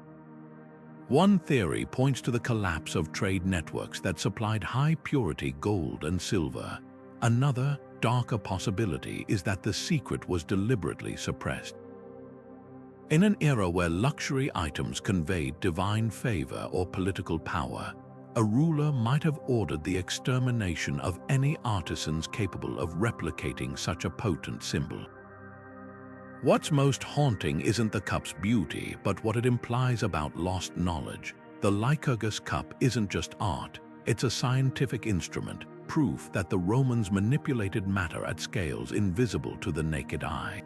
One theory points to the collapse of trade networks that supplied high-purity gold and silver. Another, darker possibility is that the secret was deliberately suppressed. In an era where luxury items conveyed divine favor or political power, a ruler might have ordered the extermination of any artisans capable of replicating such a potent symbol. What's most haunting isn't the cup's beauty, but what it implies about lost knowledge. The Lycurgus cup isn't just art, it's a scientific instrument, proof that the Romans manipulated matter at scales invisible to the naked eye.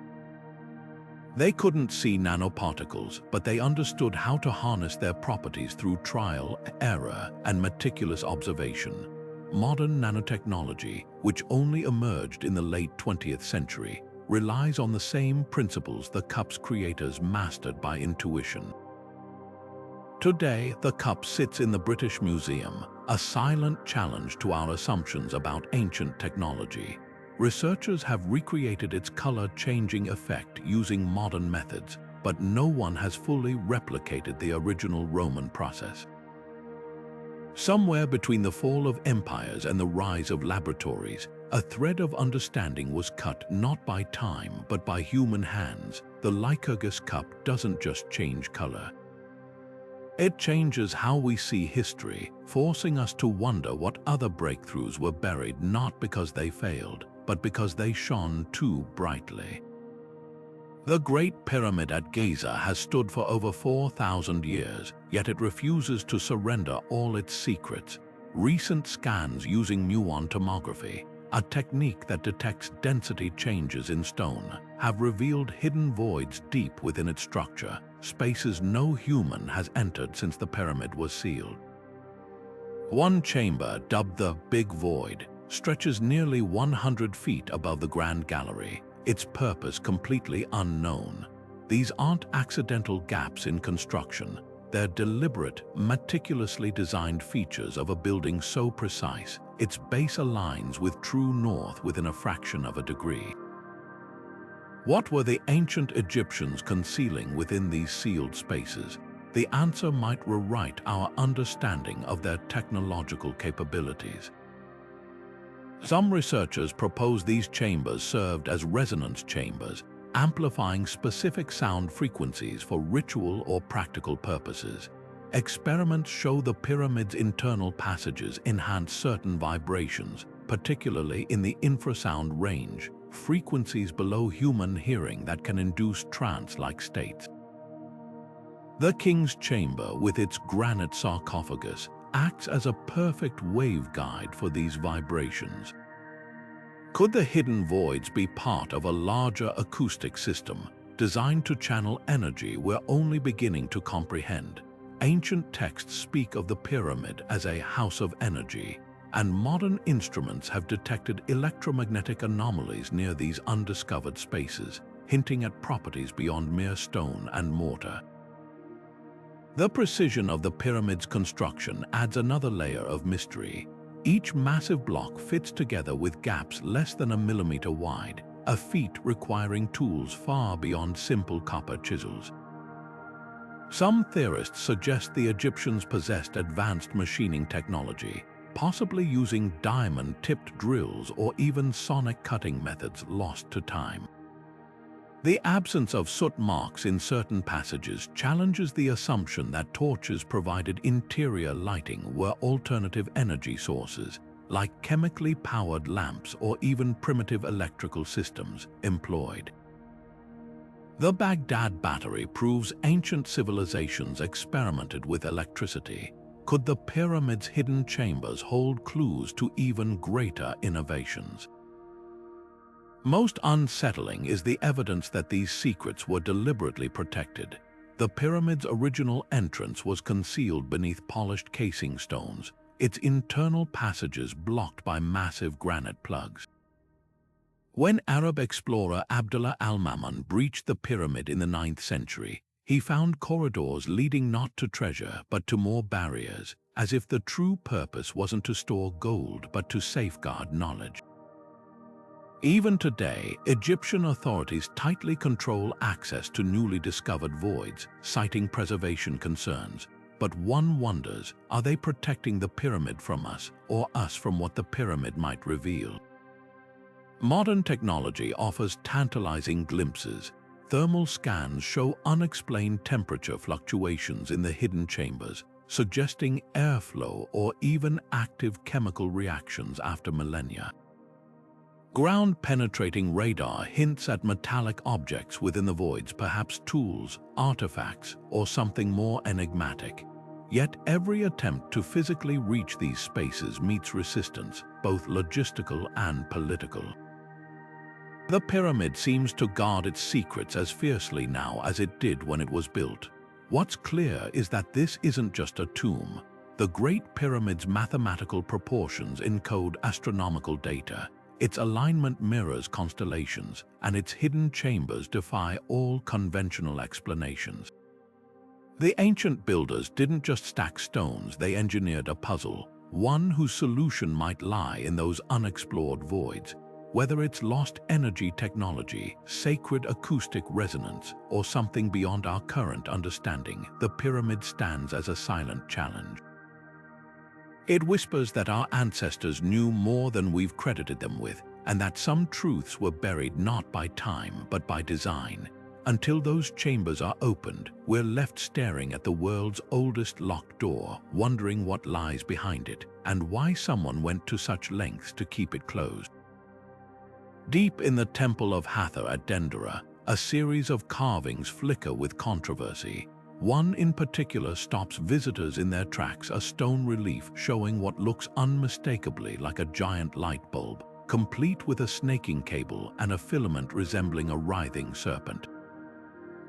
They couldn't see nanoparticles, but they understood how to harness their properties through trial, error, and meticulous observation. Modern nanotechnology, which only emerged in the late 20th century, relies on the same principles the cup's creators mastered by intuition. Today, the cup sits in the British Museum, a silent challenge to our assumptions about ancient technology. Researchers have recreated its color-changing effect using modern methods, but no one has fully replicated the original Roman process. Somewhere between the fall of empires and the rise of laboratories, a thread of understanding was cut not by time but by human hands. The Lycurgus cup doesn't just change color. It changes how we see history, forcing us to wonder what other breakthroughs were buried not because they failed, but because they shone too brightly. The Great Pyramid at Giza has stood for over 4,000 years, yet it refuses to surrender all its secrets. Recent scans using muon tomography, a technique that detects density changes in stone, have revealed hidden voids deep within its structure, spaces no human has entered since the pyramid was sealed. One chamber, dubbed the Big Void, stretches nearly 100 feet above the Grand Gallery, its purpose completely unknown. These aren't accidental gaps in construction. They're deliberate, meticulously designed features of a building so precise, its base aligns with true north within a fraction of a degree. What were the ancient Egyptians concealing within these sealed spaces? The answer might rewrite our understanding of their technological capabilities. Some researchers propose these chambers served as resonance chambers, amplifying specific sound frequencies for ritual or practical purposes. Experiments show the pyramid's internal passages enhance certain vibrations, particularly in the infrasound range, frequencies below human hearing that can induce trance-like states. The king's chamber, with its granite sarcophagus, acts as a perfect waveguide for these vibrations. Could the hidden voids be part of a larger acoustic system, designed to channel energy we're only beginning to comprehend? Ancient texts speak of the pyramid as a house of energy, and modern instruments have detected electromagnetic anomalies near these undiscovered spaces, hinting at properties beyond mere stone and mortar. The precision of the pyramid's construction adds another layer of mystery. Each massive block fits together with gaps less than a millimeter wide, a feat requiring tools far beyond simple copper chisels. Some theorists suggest the Egyptians possessed advanced machining technology, possibly using diamond-tipped drills or even sonic cutting methods lost to time. The absence of soot marks in certain passages challenges the assumption that torches provided interior lighting were alternative energy sources, like chemically powered lamps or even primitive electrical systems employed. The Baghdad Battery proves ancient civilizations experimented with electricity. Could the pyramid's hidden chambers hold clues to even greater innovations? Most unsettling is the evidence that these secrets were deliberately protected. The pyramid's original entrance was concealed beneath polished casing stones, its internal passages blocked by massive granite plugs. When Arab explorer Abdullah al-Mamun breached the pyramid in the 9th century, he found corridors leading not to treasure but to more barriers, as if the true purpose wasn't to store gold but to safeguard knowledge. Even today, Egyptian authorities tightly control access to newly discovered voids, citing preservation concerns. But one wonders, are they protecting the pyramid from us, or us from what the pyramid might reveal? Modern technology offers tantalizing glimpses. Thermal scans show unexplained temperature fluctuations in the hidden chambers, suggesting airflow or even active chemical reactions after millennia. Ground-penetrating radar hints at metallic objects within the voids, perhaps tools, artifacts, or something more enigmatic. Yet every attempt to physically reach these spaces meets resistance, both logistical and political. The pyramid seems to guard its secrets as fiercely now as it did when it was built. What's clear is that this isn't just a tomb. The Great Pyramid's mathematical proportions encode astronomical data. Its alignment mirrors constellations, and its hidden chambers defy all conventional explanations. The ancient builders didn't just stack stones, they engineered a puzzle, one whose solution might lie in those unexplored voids. Whether it's lost energy technology, sacred acoustic resonance, or something beyond our current understanding, the pyramid stands as a silent challenge. It whispers that our ancestors knew more than we've credited them with, and that some truths were buried not by time but by design. Until those chambers are opened, we're left staring at the world's oldest locked door, wondering what lies behind it, and why someone went to such lengths to keep it closed. Deep in the Temple of Hathor at Dendera, a series of carvings flicker with controversy. One in particular stops visitors in their tracks, a stone relief showing what looks unmistakably like a giant light bulb, complete with a snaking cable and a filament resembling a writhing serpent.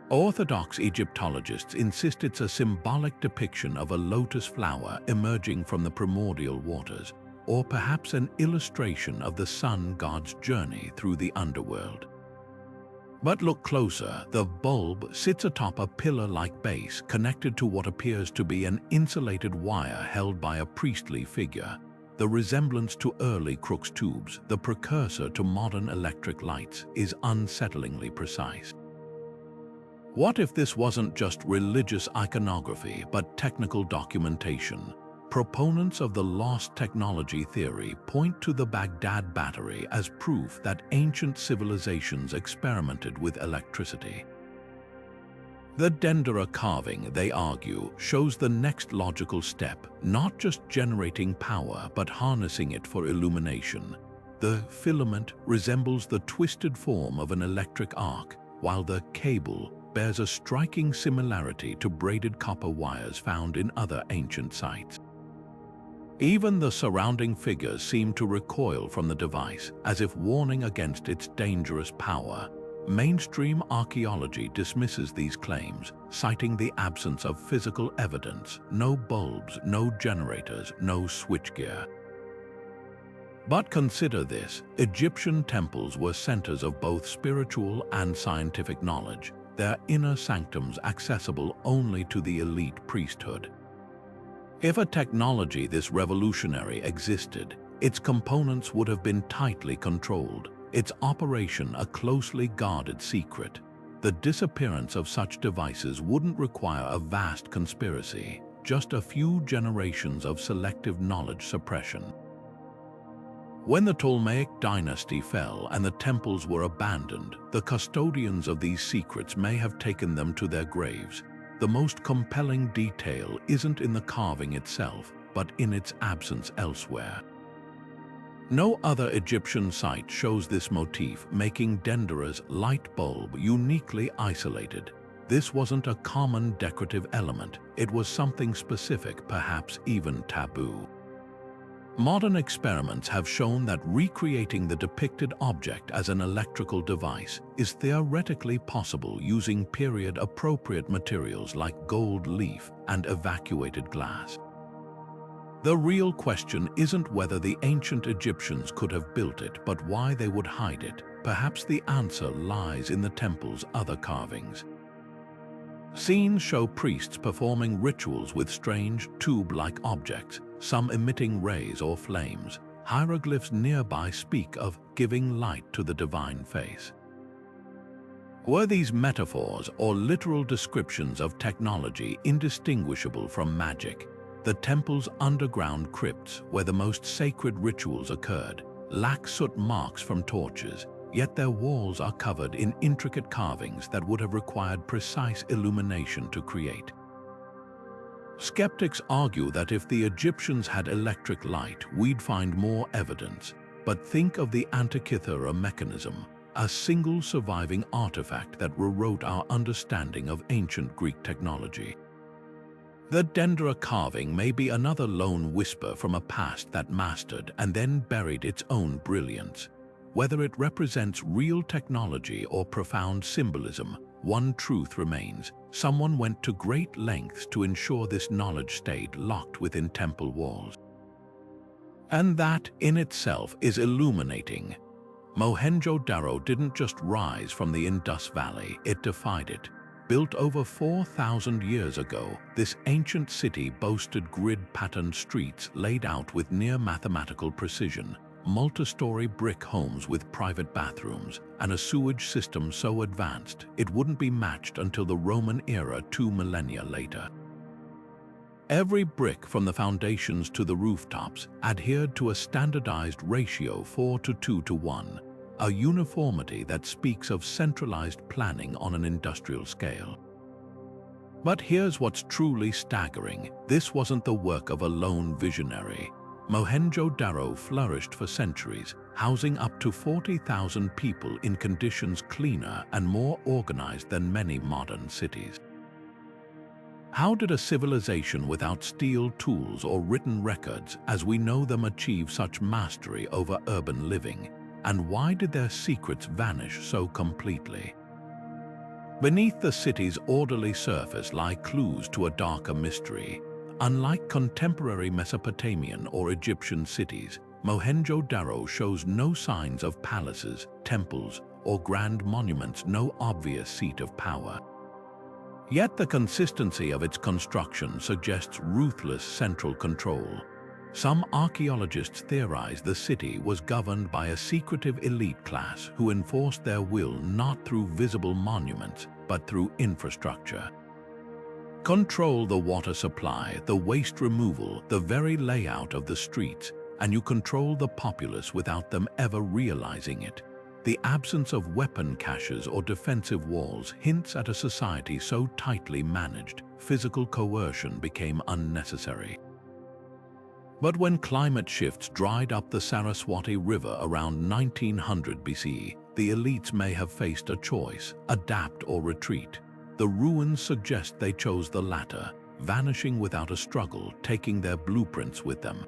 Orthodox Egyptologists insist it's a symbolic depiction of a lotus flower emerging from the primordial waters, or perhaps an illustration of the sun god's journey through the underworld. But look closer, the bulb sits atop a pillar-like base connected to what appears to be an insulated wire held by a priestly figure. The resemblance to early Crookes tubes, the precursor to modern electric lights, is unsettlingly precise. What if this wasn't just religious iconography but technical documentation? Proponents of the lost technology theory point to the Baghdad Battery as proof that ancient civilizations experimented with electricity. The Dendera carving, they argue, shows the next logical step, not just generating power but harnessing it for illumination. The filament resembles the twisted form of an electric arc, while the cable bears a striking similarity to braided copper wires found in other ancient sites. Even the surrounding figures seem to recoil from the device, as if warning against its dangerous power. Mainstream archaeology dismisses these claims, citing the absence of physical evidence: no bulbs, no generators, no switchgear. But consider this: Egyptian temples were centers of both spiritual and scientific knowledge. their inner sanctums accessible only to the elite priesthood. If a technology this revolutionary existed, its components would have been tightly controlled, its operation a closely guarded secret. The disappearance of such devices wouldn't require a vast conspiracy, just a few generations of selective knowledge suppression. When the Ptolemaic dynasty fell and the temples were abandoned, the custodians of these secrets may have taken them to their graves. The most compelling detail isn't in the carving itself, but in its absence elsewhere. No other Egyptian site shows this motif, making Denderah's light bulb uniquely isolated. This wasn't a common decorative element, it was something specific, perhaps even taboo. Modern experiments have shown that recreating the depicted object as an electrical device is theoretically possible using period-appropriate materials like gold leaf and evacuated glass. The real question isn't whether the ancient Egyptians could have built it, but why they would hide it. Perhaps the answer lies in the temple's other carvings. Scenes show priests performing rituals with strange, tube-like objects, some emitting rays or flames. Hieroglyphs nearby speak of giving light to the divine face. Were these metaphors or literal descriptions of technology indistinguishable from magic? The temple's underground crypts, where the most sacred rituals occurred, lack soot marks from torches, yet their walls are covered in intricate carvings that would have required precise illumination to create. Skeptics argue that if the Egyptians had electric light, we'd find more evidence. But think of the Antikythera Mechanism, a single surviving artifact that rewrote our understanding of ancient Greek technology. The Denderah carving may be another lone whisper from a past that mastered and then buried its own brilliance. Whether it represents real technology or profound symbolism, one truth remains: someone went to great lengths to ensure this knowledge stayed locked within temple walls. And that, in itself, is illuminating. Mohenjo-Daro didn't just rise from the Indus Valley, it defied it. Built over 4,000 years ago, this ancient city boasted grid-patterned streets laid out with near-mathematical precision, multi-story brick homes with private bathrooms, and a sewage system so advanced it wouldn't be matched until the Roman era 2 millennia later. Every brick from the foundations to the rooftops adhered to a standardized ratio 4:2:1, a uniformity that speaks of centralized planning on an industrial scale. But here's what's truly staggering: this wasn't the work of a lone visionary. Mohenjo-Daro flourished for centuries, housing up to 40,000 people in conditions cleaner and more organized than many modern cities. How did a civilization without steel tools or written records as we know them achieve such mastery over urban living? And why did their secrets vanish so completely? Beneath the city's orderly surface lie clues to a darker mystery. Unlike contemporary Mesopotamian or Egyptian cities, Mohenjo-Daro shows no signs of palaces, temples, or grand monuments, no obvious seat of power. Yet the consistency of its construction suggests ruthless central control. Some archaeologists theorize the city was governed by a secretive elite class who enforced their will not through visible monuments, but through infrastructure. Control the water supply, the waste removal, the very layout of the streets, and you control the populace without them ever realizing it. The absence of weapon caches or defensive walls hints at a society so tightly managed, physical coercion became unnecessary. But when climate shifts dried up the Saraswati River around 1900 BC, the elites may have faced a choice: adapt or retreat. The ruins suggest they chose the latter, vanishing without a struggle, taking their blueprints with them.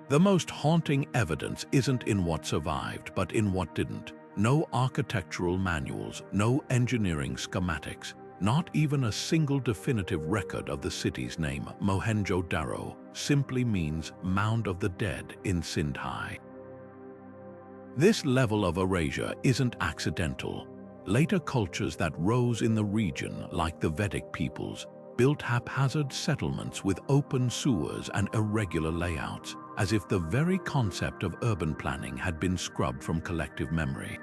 The most haunting evidence isn't in what survived, but in what didn't. No architectural manuals, no engineering schematics, not even a single definitive record of the city's name. Mohenjo-Daro simply means Mound of the Dead in Sindhi. This level of erasure isn't accidental. Later cultures that rose in the region, like the Vedic peoples, built haphazard settlements with open sewers and irregular layouts, as if the very concept of urban planning had been scrubbed from collective memory.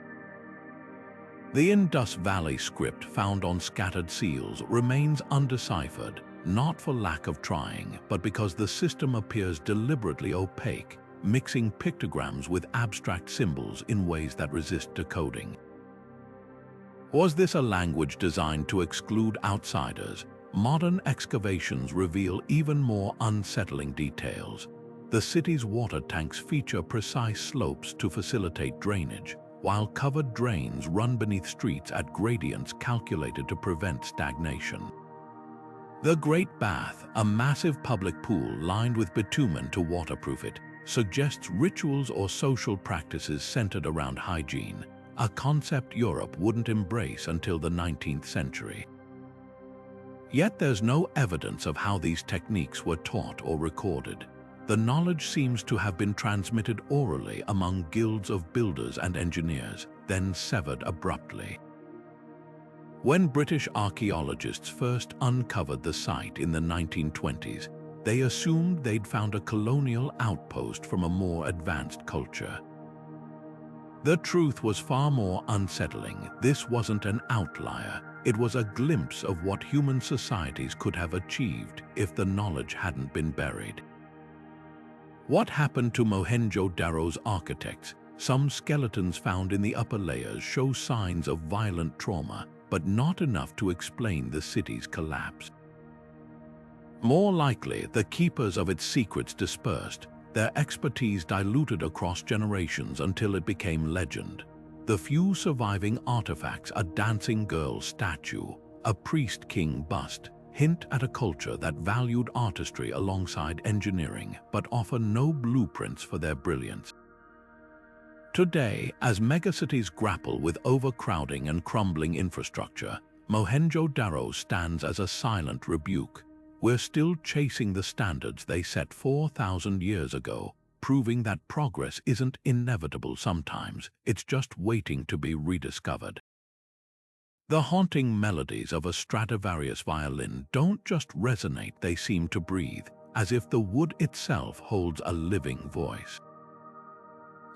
The Indus Valley script found on scattered seals remains undeciphered, not for lack of trying, but because the system appears deliberately opaque, mixing pictograms with abstract symbols in ways that resist decoding. Was this a language designed to exclude outsiders? Modern excavations reveal even more unsettling details. The city's water tanks feature precise slopes to facilitate drainage, while covered drains run beneath streets at gradients calculated to prevent stagnation. The Great Bath, a massive public pool lined with bitumen to waterproof it, suggests rituals or social practices centered around hygiene, a concept Europe wouldn't embrace until the 19th century. Yet there's no evidence of how these techniques were taught or recorded. The knowledge seems to have been transmitted orally among guilds of builders and engineers, then severed abruptly. When British archaeologists first uncovered the site in the 1920s, they assumed they'd found a colonial outpost from a more advanced culture. The truth was far more unsettling. This wasn't an outlier. It was a glimpse of what human societies could have achieved if the knowledge hadn't been buried. What happened to Mohenjo-Daro's architects? Some skeletons found in the upper layers show signs of violent trauma, but not enough to explain the city's collapse. More likely, the keepers of its secrets dispersed, their expertise diluted across generations until it became legend. The few surviving artifacts, a dancing girl statue, a priest-king bust, hint at a culture that valued artistry alongside engineering, but offer no blueprints for their brilliance. Today, as megacities grapple with overcrowding and crumbling infrastructure, Mohenjo-Daro stands as a silent rebuke. We're still chasing the standards they set 4,000 years ago, proving that progress isn't inevitable sometimes, it's just waiting to be rediscovered. The haunting melodies of a Stradivarius violin don't just resonate, they seem to breathe, as if the wood itself holds a living voice.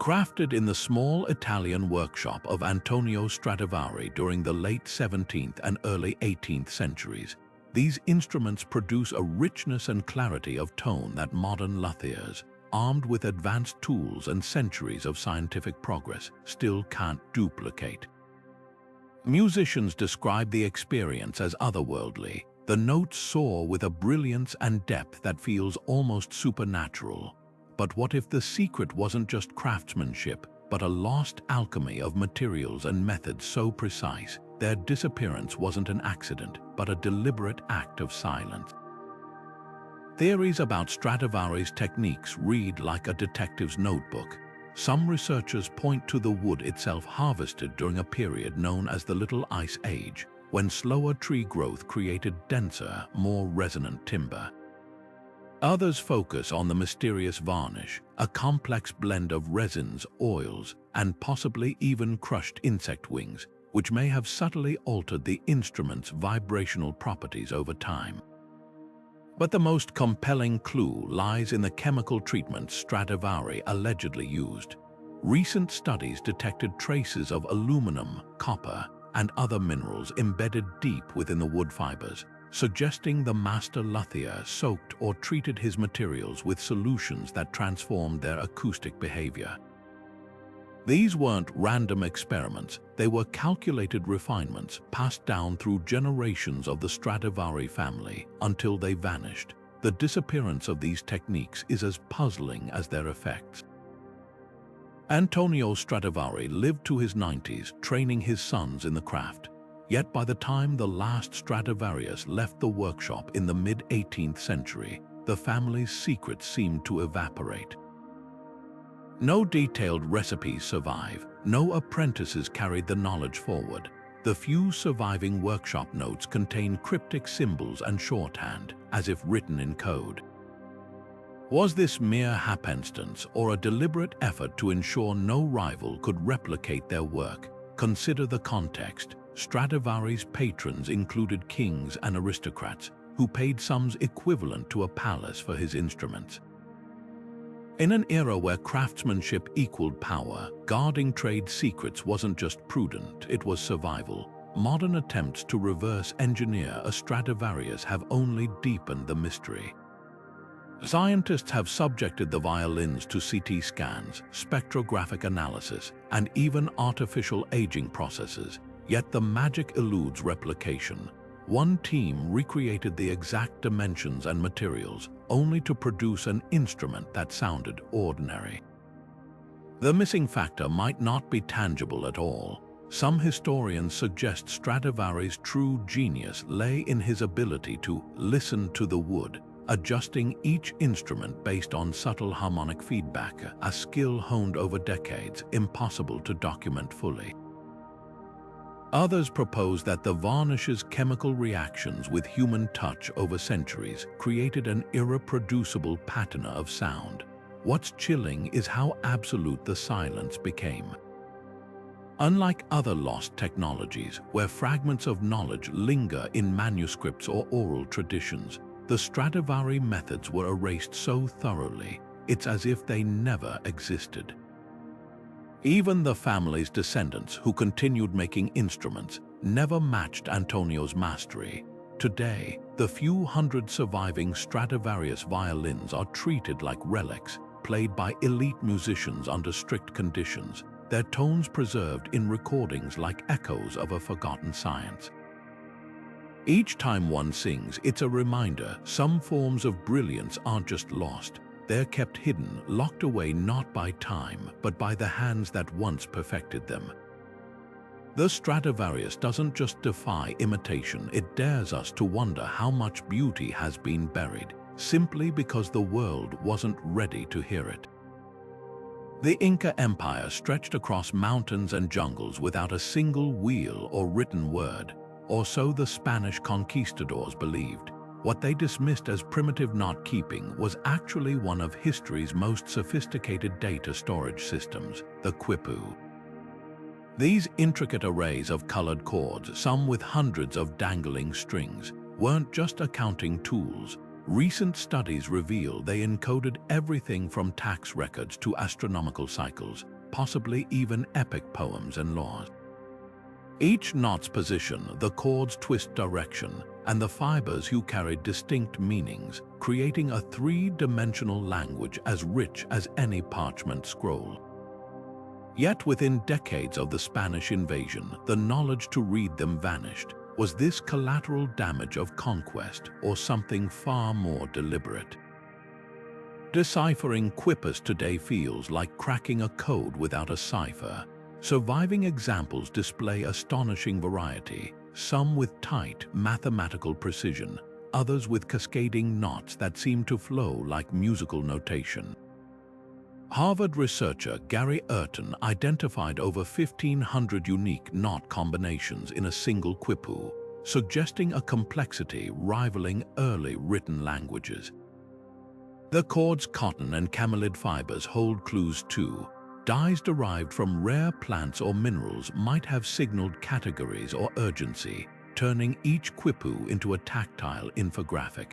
Crafted in the small Italian workshop of Antonio Stradivari during the late 17th and early 18th centuries, these instruments produce a richness and clarity of tone that modern luthiers, armed with advanced tools and centuries of scientific progress, still can't duplicate. Musicians describe the experience as otherworldly. The notes soar with a brilliance and depth that feels almost supernatural. But what if the secret wasn't just craftsmanship, but a lost alchemy of materials and methods so precise their disappearance wasn't an accident, but a deliberate act of silence? Theories about Stradivari's techniques read like a detective's notebook. Some researchers point to the wood itself harvested during a period known as the Little Ice Age, when slower tree growth created denser, more resonant timber. Others focus on the mysterious varnish, a complex blend of resins, oils, and possibly even crushed insect wings, which may have subtly altered the instrument's vibrational properties over time. But the most compelling clue lies in the chemical treatments Stradivari allegedly used. Recent studies detected traces of aluminum, copper, and other minerals embedded deep within the wood fibers, suggesting the master luthier soaked or treated his materials with solutions that transformed their acoustic behavior. These weren't random experiments, they were calculated refinements passed down through generations of the Stradivari family until they vanished. The disappearance of these techniques is as puzzling as their effects. Antonio Stradivari lived to his 90s, training his sons in the craft. Yet by the time the last Stradivarius left the workshop in the mid-18th century, the family's secrets seemed to evaporate. No detailed recipes survive, no apprentices carried the knowledge forward. The few surviving workshop notes contain cryptic symbols and shorthand, as if written in code. Was this mere happenstance or a deliberate effort to ensure no rival could replicate their work? Consider the context. Stradivari's patrons included kings and aristocrats who paid sums equivalent to a palace for his instruments. In an era where craftsmanship equaled power, guarding trade secrets wasn't just prudent, it was survival. Modern attempts to reverse engineer a Stradivarius have only deepened the mystery. Scientists have subjected the violins to CT scans, spectrographic analysis, and even artificial aging processes, yet the magic eludes replication. One team recreated the exact dimensions and materials, only to produce an instrument that sounded ordinary. The missing factor might not be tangible at all. Some historians suggest Stradivari's true genius lay in his ability to listen to the wood, adjusting each instrument based on subtle harmonic feedback, a skill honed over decades, impossible to document fully. Others propose that the varnish's chemical reactions with human touch over centuries created an irreproducible patina of sound. What's chilling is how absolute the silence became. Unlike other lost technologies, where fragments of knowledge linger in manuscripts or oral traditions, the Stradivari methods were erased so thoroughly, it's as if they never existed. Even the family's descendants, who continued making instruments, never matched Antonio's mastery. Today, the few hundred surviving Stradivarius violins are treated like relics, played by elite musicians under strict conditions, their tones preserved in recordings like echoes of a forgotten science. Each time one sings, it's a reminder some forms of brilliance aren't just lost. They're kept hidden, locked away not by time, but by the hands that once perfected them. The Stradivarius doesn't just defy imitation, it dares us to wonder how much beauty has been buried, simply because the world wasn't ready to hear it. The Inca Empire stretched across mountains and jungles without a single wheel or written word, or so the Spanish conquistadors believed. What they dismissed as primitive knot-keeping was actually one of history's most sophisticated data storage systems, the quipu. These intricate arrays of colored chords, some with hundreds of dangling strings, weren't just accounting tools. Recent studies reveal they encoded everything from tax records to astronomical cycles, possibly even epic poems and laws. Each knot's position, the chord's twist direction, and the fibers who carried distinct meanings, creating a three-dimensional language as rich as any parchment scroll. Yet within decades of the Spanish invasion, the knowledge to read them vanished. Was this collateral damage of conquest or something far more deliberate? Deciphering quipus today feels like cracking a code without a cipher. Surviving examples display astonishing variety, some with tight mathematical precision, others with cascading knots that seem to flow like musical notation. Harvard researcher Gary Urton identified over 1,500 unique knot combinations in a single quipu, suggesting a complexity rivaling early written languages. The chord's cotton and camelid fibers hold clues too. Dyes derived from rare plants or minerals might have signaled categories or urgency, turning each quipu into a tactile infographic.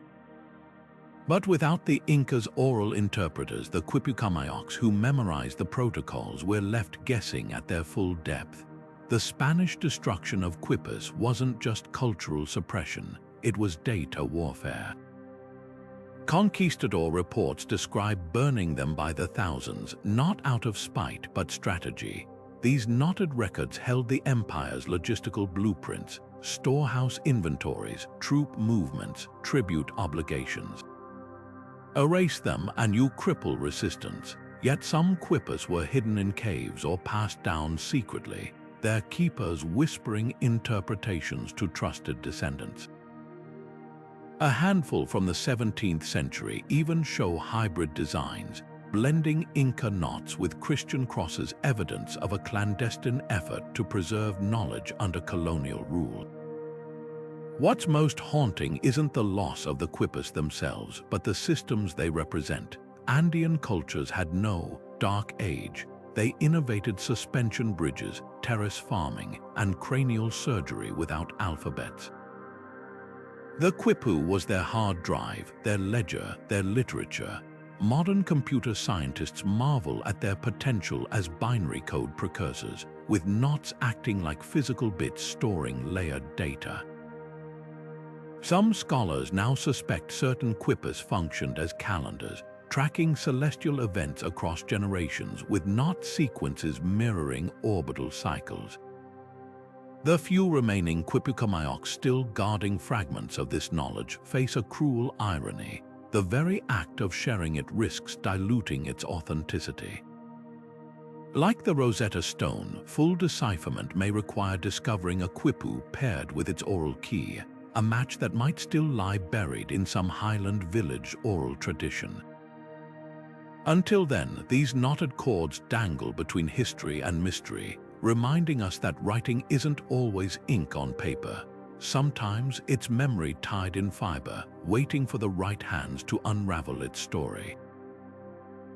But without the Inca's oral interpreters, the Quipucamayos who memorized the protocols, were left guessing at their full depth. The Spanish destruction of quipus wasn't just cultural suppression, it was data warfare. Conquistador reports describe burning them by the thousands, not out of spite but strategy. These knotted records held the empire's logistical blueprints, storehouse inventories, troop movements, tribute obligations. Erase them and you cripple resistance. Yet some quipus were hidden in caves or passed down secretly, their keepers whispering interpretations to trusted descendants. A handful from the 17th century even show hybrid designs, blending Inca knots with Christian crosses, evidence of a clandestine effort to preserve knowledge under colonial rule. What's most haunting isn't the loss of the quipus themselves, but the systems they represent. Andean cultures had no dark age. They innovated suspension bridges, terrace farming, and cranial surgery without alphabets. The quipu was their hard drive, their ledger, their literature. Modern computer scientists marvel at their potential as binary code precursors, with knots acting like physical bits storing layered data. Some scholars now suspect certain quipus functioned as calendars, tracking celestial events across generations with knot sequences mirroring orbital cycles. The few remaining quipukamioks still guarding fragments of this knowledge face a cruel irony. The very act of sharing it risks diluting its authenticity. Like the Rosetta Stone, full decipherment may require discovering a quipu paired with its oral key, a match that might still lie buried in some highland village oral tradition. Until then, these knotted cords dangle between history and mystery, reminding us that writing isn't always ink on paper. Sometimes it's memory tied in fiber, waiting for the right hands to unravel its story.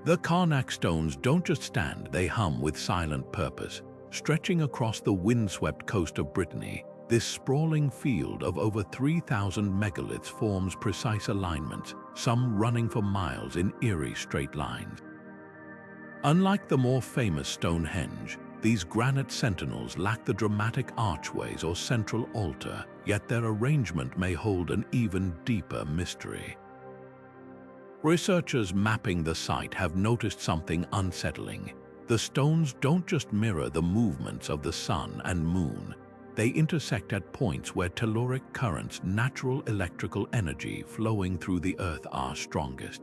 The Karnak stones don't just stand, they hum with silent purpose. Stretching across the windswept coast of Brittany, this sprawling field of over 3,000 megaliths forms precise alignments, some running for miles in eerie straight lines. Unlike the more famous Stonehenge, these granite sentinels lack the dramatic archways or central altar, yet their arrangement may hold an even deeper mystery. Researchers mapping the site have noticed something unsettling. The stones don't just mirror the movements of the sun and moon. They intersect at points where telluric currents, natural electrical energy flowing through the earth, are strongest.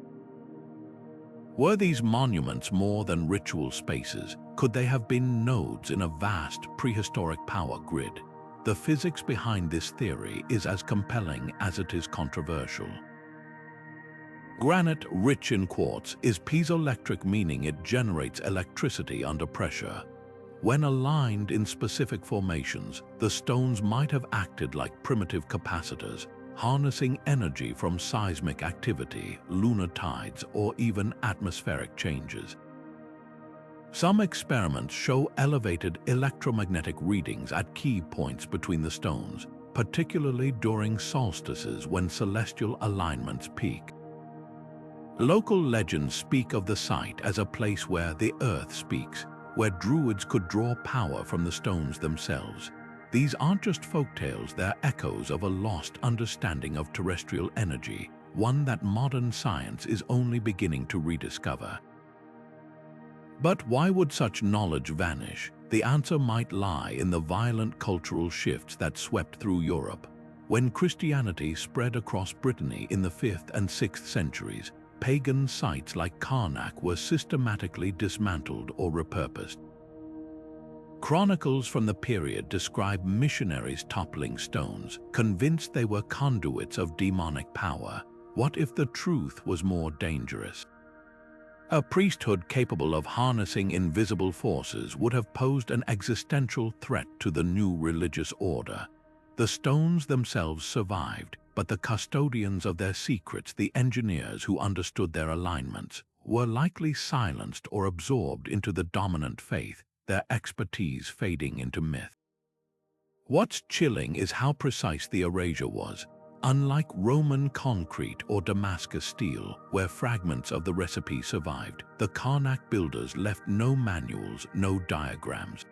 Were these monuments more than ritual spaces? Could they have been nodes in a vast prehistoric power grid? The physics behind this theory is as compelling as it is controversial. Granite, rich in quartz, is piezoelectric, meaning it generates electricity under pressure. When aligned in specific formations, the stones might have acted like primitive capacitors, harnessing energy from seismic activity, lunar tides, or even atmospheric changes. Some experiments show elevated electromagnetic readings at key points between the stones, particularly during solstices when celestial alignments peak. Local legends speak of the site as a place where the earth speaks, where druids could draw power from the stones themselves. These aren't just folktales, they're echoes of a lost understanding of terrestrial energy, one that modern science is only beginning to rediscover. But why would such knowledge vanish? The answer might lie in the violent cultural shifts that swept through Europe. When Christianity spread across Brittany in the 5th and 6th centuries, pagan sites like Karnak were systematically dismantled or repurposed. Chronicles from the period describe missionaries toppling stones, convinced they were conduits of demonic power. What if the truth was more dangerous? A priesthood capable of harnessing invisible forces would have posed an existential threat to the new religious order. The stones themselves survived, but the custodians of their secrets, the engineers who understood their alignments, were likely silenced or absorbed into the dominant faith, their expertise fading into myth. What's chilling is how precise the erasure was. Unlike Roman concrete or Damascus steel, where fragments of the recipe survived, the Karnak builders left no manuals, no diagrams.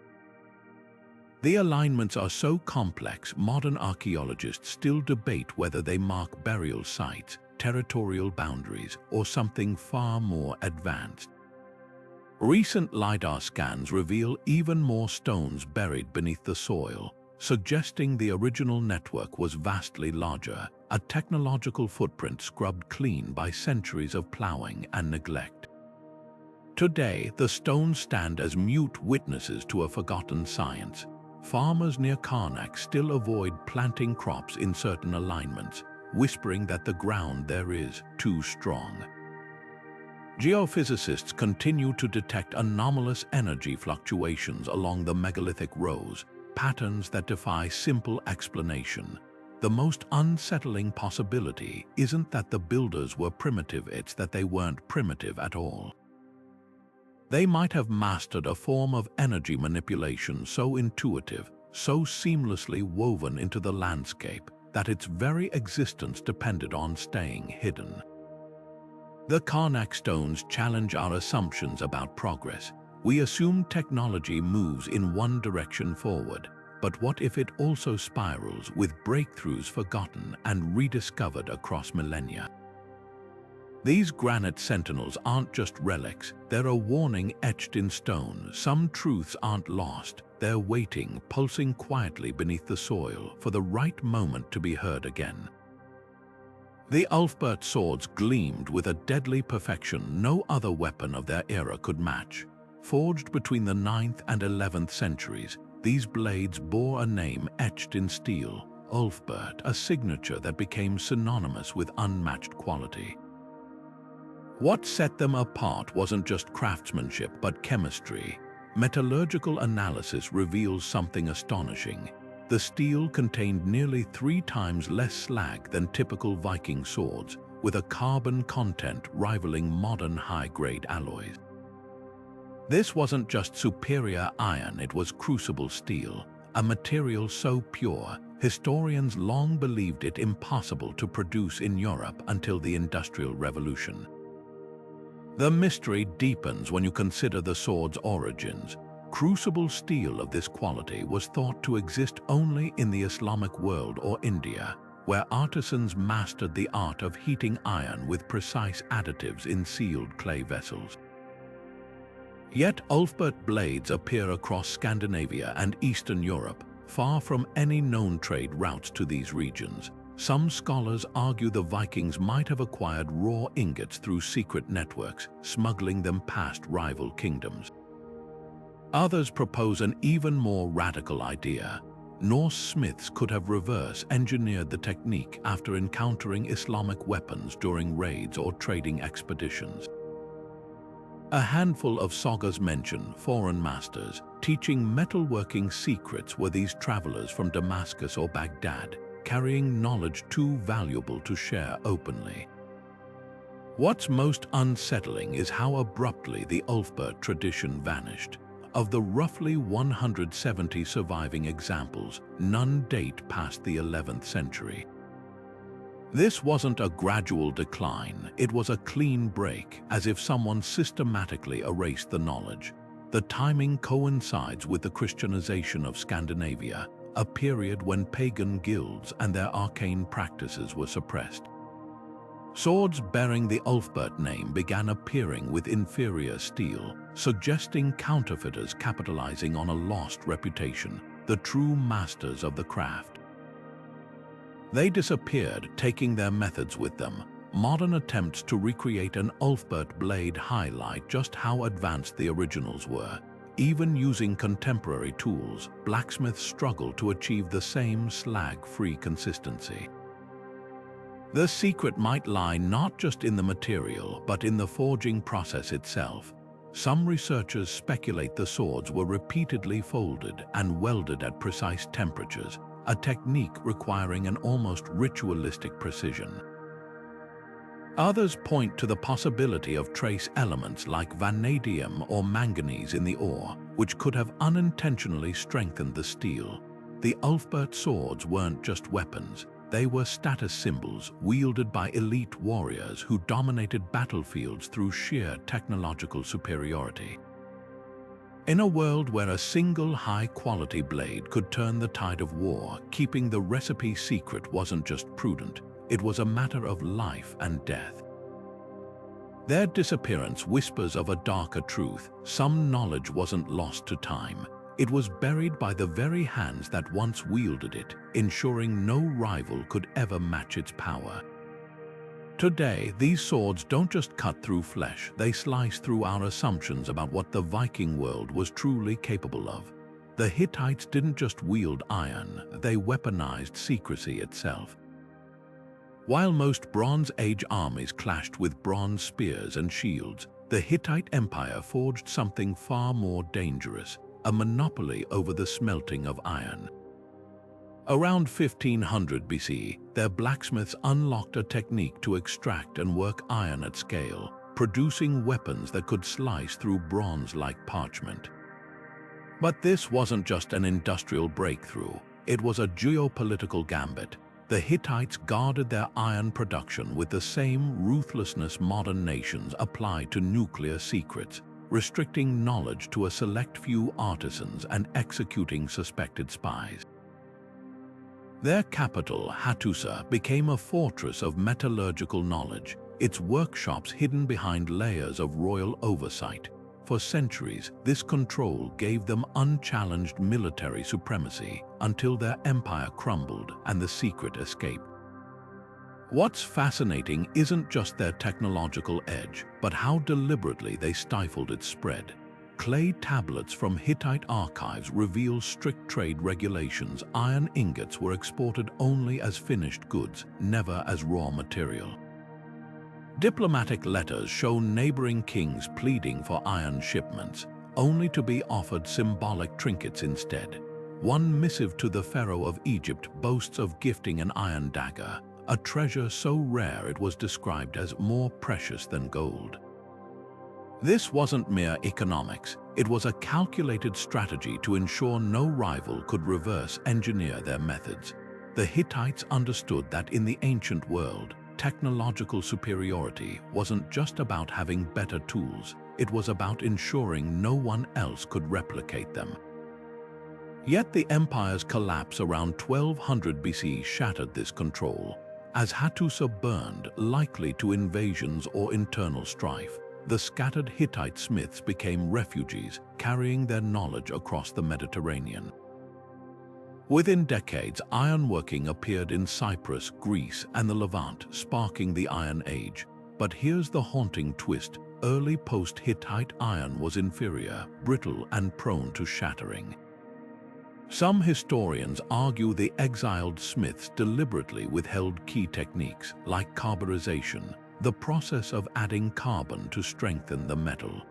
The alignments are so complex, modern archaeologists still debate whether they mark burial sites, territorial boundaries, or something far more advanced. Recent LiDAR scans reveal even more stones buried beneath the soil, suggesting the original network was vastly larger, a technological footprint scrubbed clean by centuries of plowing and neglect. Today, the stones stand as mute witnesses to a forgotten science. Farmers near Karnak still avoid planting crops in certain alignments, whispering that the ground there is too strong. Geophysicists continue to detect anomalous energy fluctuations along the megalithic rows, patterns that defy simple explanation. The most unsettling possibility isn't that the builders were primitive, it's that they weren't primitive at all. They might have mastered a form of energy manipulation so intuitive, so seamlessly woven into the landscape, that its very existence depended on staying hidden. The Karnak stones challenge our assumptions about progress. We assume technology moves in one direction forward, but what if it also spirals with breakthroughs forgotten and rediscovered across millennia? These granite sentinels aren't just relics, they're a warning etched in stone. Some truths aren't lost, they're waiting, pulsing quietly beneath the soil for the right moment to be heard again. The Ulfbert Swords gleamed with a deadly perfection no other weapon of their era could match. Forged between the 9th and 11th centuries, these blades bore a name etched in steel, Ulfbert, a signature that became synonymous with unmatched quality. What set them apart wasn't just craftsmanship, but chemistry. Metallurgical analysis reveals something astonishing. The steel contained nearly 3 times less slag than typical Viking swords, with a carbon content rivaling modern high-grade alloys. This wasn't just superior iron, it was crucible steel, a material so pure, historians long believed it impossible to produce in Europe until the Industrial Revolution. The mystery deepens when you consider the sword's origins. Crucible steel of this quality was thought to exist only in the Islamic world or India, where artisans mastered the art of heating iron with precise additives in sealed clay vessels. Yet Ulfbert blades appear across Scandinavia and Eastern Europe, far from any known trade routes to these regions. Some scholars argue the Vikings might have acquired raw ingots through secret networks, smuggling them past rival kingdoms. Others propose an even more radical idea. Norse smiths could have reverse engineered the technique after encountering Islamic weapons during raids or trading expeditions. A handful of sagas mention foreign masters teaching metalworking secrets. Were these travelers from Damascus or Baghdad, carrying knowledge too valuable to share openly? What's most unsettling is how abruptly the Ulfbert tradition vanished. Of the roughly 170 surviving examples, none date past the 11th century. This wasn't a gradual decline, it was a clean break, as if someone systematically erased the knowledge. The timing coincides with the Christianization of Scandinavia, a period when pagan guilds and their arcane practices were suppressed. Swords bearing the Ulfbert name began appearing with inferior steel, suggesting counterfeiters capitalizing on a lost reputation, the true masters of the craft. They disappeared, taking their methods with them. Modern attempts to recreate an Ulfbert blade highlight just how advanced the originals were. Even using contemporary tools, blacksmiths struggle to achieve the same slag-free consistency. The secret might lie not just in the material, but in the forging process itself. Some researchers speculate the swords were repeatedly folded and welded at precise temperatures, a technique requiring an almost ritualistic precision. Others point to the possibility of trace elements like vanadium or manganese in the ore, which could have unintentionally strengthened the steel. The Ulfbert swords weren't just weapons. They were status symbols wielded by elite warriors who dominated battlefields through sheer technological superiority. In a world where a single high-quality blade could turn the tide of war, keeping the recipe secret wasn't just prudent, it was a matter of life and death. Their disappearance whispers of a darker truth. Some knowledge wasn't lost to time. It was buried by the very hands that once wielded it, ensuring no rival could ever match its power. Today, these swords don't just cut through flesh, they slice through our assumptions about what the Viking world was truly capable of. The Hittites didn't just wield iron, they weaponized secrecy itself. While most Bronze Age armies clashed with bronze spears and shields, the Hittite Empire forged something far more dangerous, a monopoly over the smelting of iron. Around 1500 BC, their blacksmiths unlocked a technique to extract and work iron at scale. producing weapons that could slice through bronze like parchment. But this wasn't just an industrial breakthrough, it was a geopolitical gambit. The Hittites guarded their iron production with the same ruthlessness modern nations apply to nuclear secrets, restricting knowledge to a select few artisans and executing suspected spies. Their capital, Hattusa, became a fortress of metallurgical knowledge, its workshops hidden behind layers of royal oversight. For centuries, this control gave them unchallenged military supremacy until their empire crumbled and the secret escaped. What's fascinating isn't just their technological edge, but how deliberately they stifled its spread. Clay tablets from Hittite archives reveal strict trade regulations. Iron ingots were exported only as finished goods, never as raw material. Diplomatic letters show neighboring kings pleading for iron shipments, only to be offered symbolic trinkets instead. One missive to the pharaoh of Egypt boasts of gifting an iron dagger, a treasure so rare it was described as more precious than gold. This wasn't mere economics, it was a calculated strategy to ensure no rival could reverse engineer their methods. The Hittites understood that in the ancient world, technological superiority wasn't just about having better tools, it was about ensuring no one else could replicate them. Yet the empire's collapse around 1200 BC shattered this control. As Hattusa burned, likely to invasions or internal strife, the scattered Hittite smiths became refugees, carrying their knowledge across the Mediterranean. Within decades, ironworking appeared in Cyprus, Greece, and the Levant, sparking the Iron Age. But here's the haunting twist: early post-Hittite iron was inferior, brittle, and prone to shattering. Some historians argue the exiled smiths deliberately withheld key techniques, like carburization, the process of adding carbon to strengthen the metal.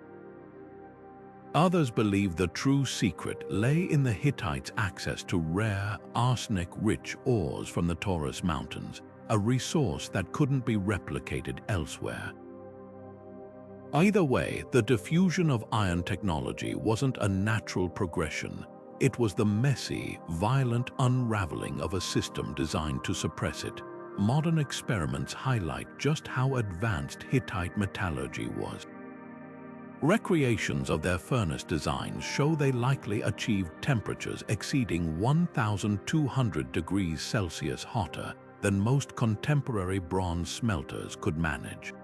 Others believe the true secret lay in the Hittites' access to rare, arsenic-rich ores from the Taurus Mountains, a resource that couldn't be replicated elsewhere. Either way, the diffusion of iron technology wasn't a natural progression. It was the messy, violent unraveling of a system designed to suppress it. Modern experiments highlight just how advanced Hittite metallurgy was. Recreations of their furnace designs show they likely achieved temperatures exceeding 1,200 degrees Celsius hotter than most contemporary bronze smelters could manage.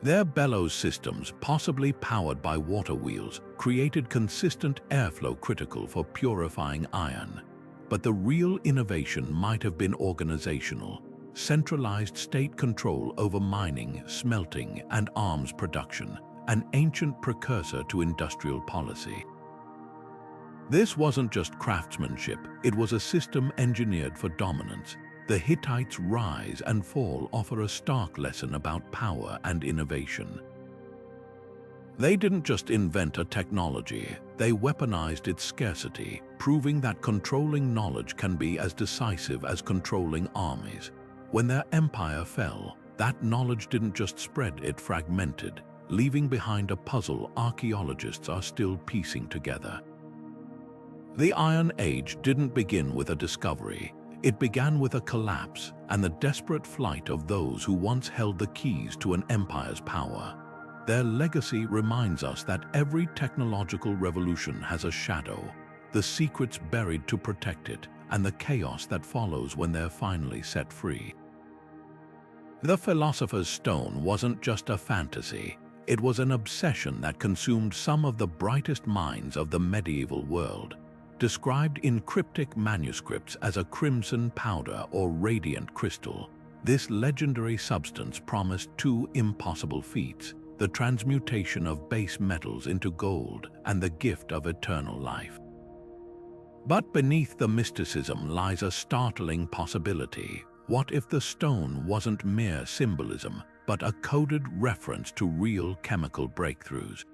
Their bellows systems, possibly powered by water wheels, created consistent airflow critical for purifying iron. But the real innovation might have been organizational: centralized state control over mining, smelting, and arms production, an ancient precursor to industrial policy. This wasn't just craftsmanship, it was a system engineered for dominance. The Hittites' rise and fall offer a stark lesson about power and innovation. They didn't just invent a technology, they weaponized its scarcity, proving that controlling knowledge can be as decisive as controlling armies. When their empire fell, that knowledge didn't just spread, it fragmented, leaving behind a puzzle archaeologists are still piecing together. The Iron Age didn't begin with a discovery. It began with a collapse and the desperate flight of those who once held the keys to an empire's power. Their legacy reminds us that every technological revolution has a shadow, the secrets buried to protect it, and the chaos that follows when they're finally set free. The Philosopher's Stone wasn't just a fantasy. It was an obsession that consumed some of the brightest minds of the medieval world. Described in cryptic manuscripts as a crimson powder or radiant crystal, this legendary substance promised two impossible feats: the transmutation of base metals into gold and the gift of eternal life. But beneath the mysticism lies a startling possibility. What if the stone wasn't mere symbolism, but a coded reference to real chemical breakthroughs?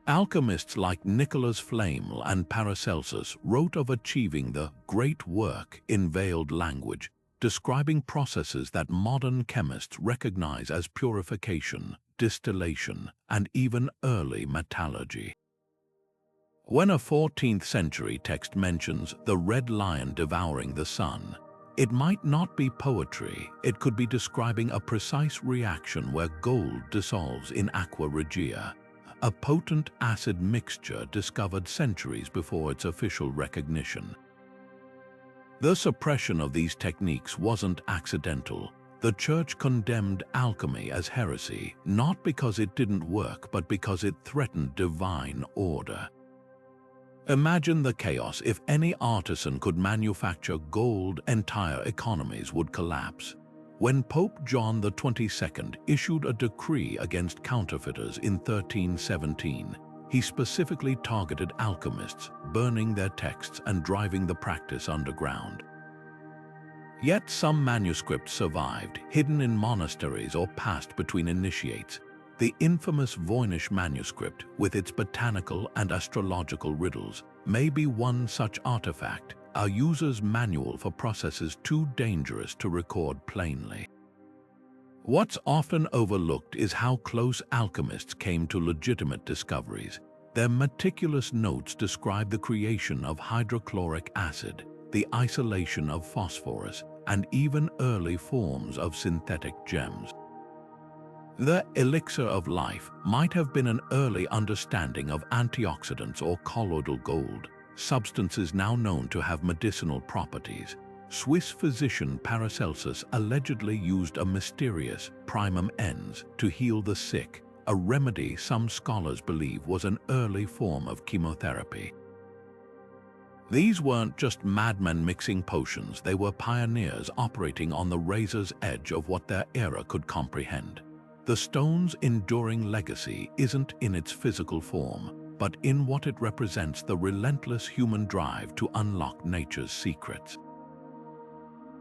Alchemists like Nicholas Flamel and Paracelsus wrote of achieving the great work in veiled language, describing processes that modern chemists recognize as purification, distillation, and even early metallurgy. When a 14th century text mentions the red lion devouring the sun, it might not be poetry. It could be describing a precise reaction where gold dissolves in aqua regia, a potent acid mixture discovered centuries before its official recognition. The suppression of these techniques wasn't accidental. The Church condemned alchemy as heresy, not because it didn't work, but because it threatened divine order. Imagine the chaos. If any artisan could manufacture gold, entire economies would collapse. When Pope John XXII issued a decree against counterfeiters in 1317, he specifically targeted alchemists, burning their texts and driving the practice underground. Yet some manuscripts survived, hidden in monasteries or passed between initiates. The infamous Voinich Manuscript, with its botanical and astrological riddles, may be one such artifact, a user's manual for processes too dangerous to record plainly. What's often overlooked is how close alchemists came to legitimate discoveries. Their meticulous notes describe the creation of hydrochloric acid, the isolation of phosphorus, and even early forms of synthetic gems. The elixir of life might have been an early understanding of antioxidants or colloidal gold, substances now known to have medicinal properties. Swiss physician Paracelsus allegedly used a mysterious primum ens to heal the sick, a remedy some scholars believe was an early form of chemotherapy. These weren't just madmen mixing potions, they were pioneers operating on the razor's edge of what their era could comprehend. The stone's enduring legacy isn't in its physical form, but in what it represents: the relentless human drive to unlock nature's secrets.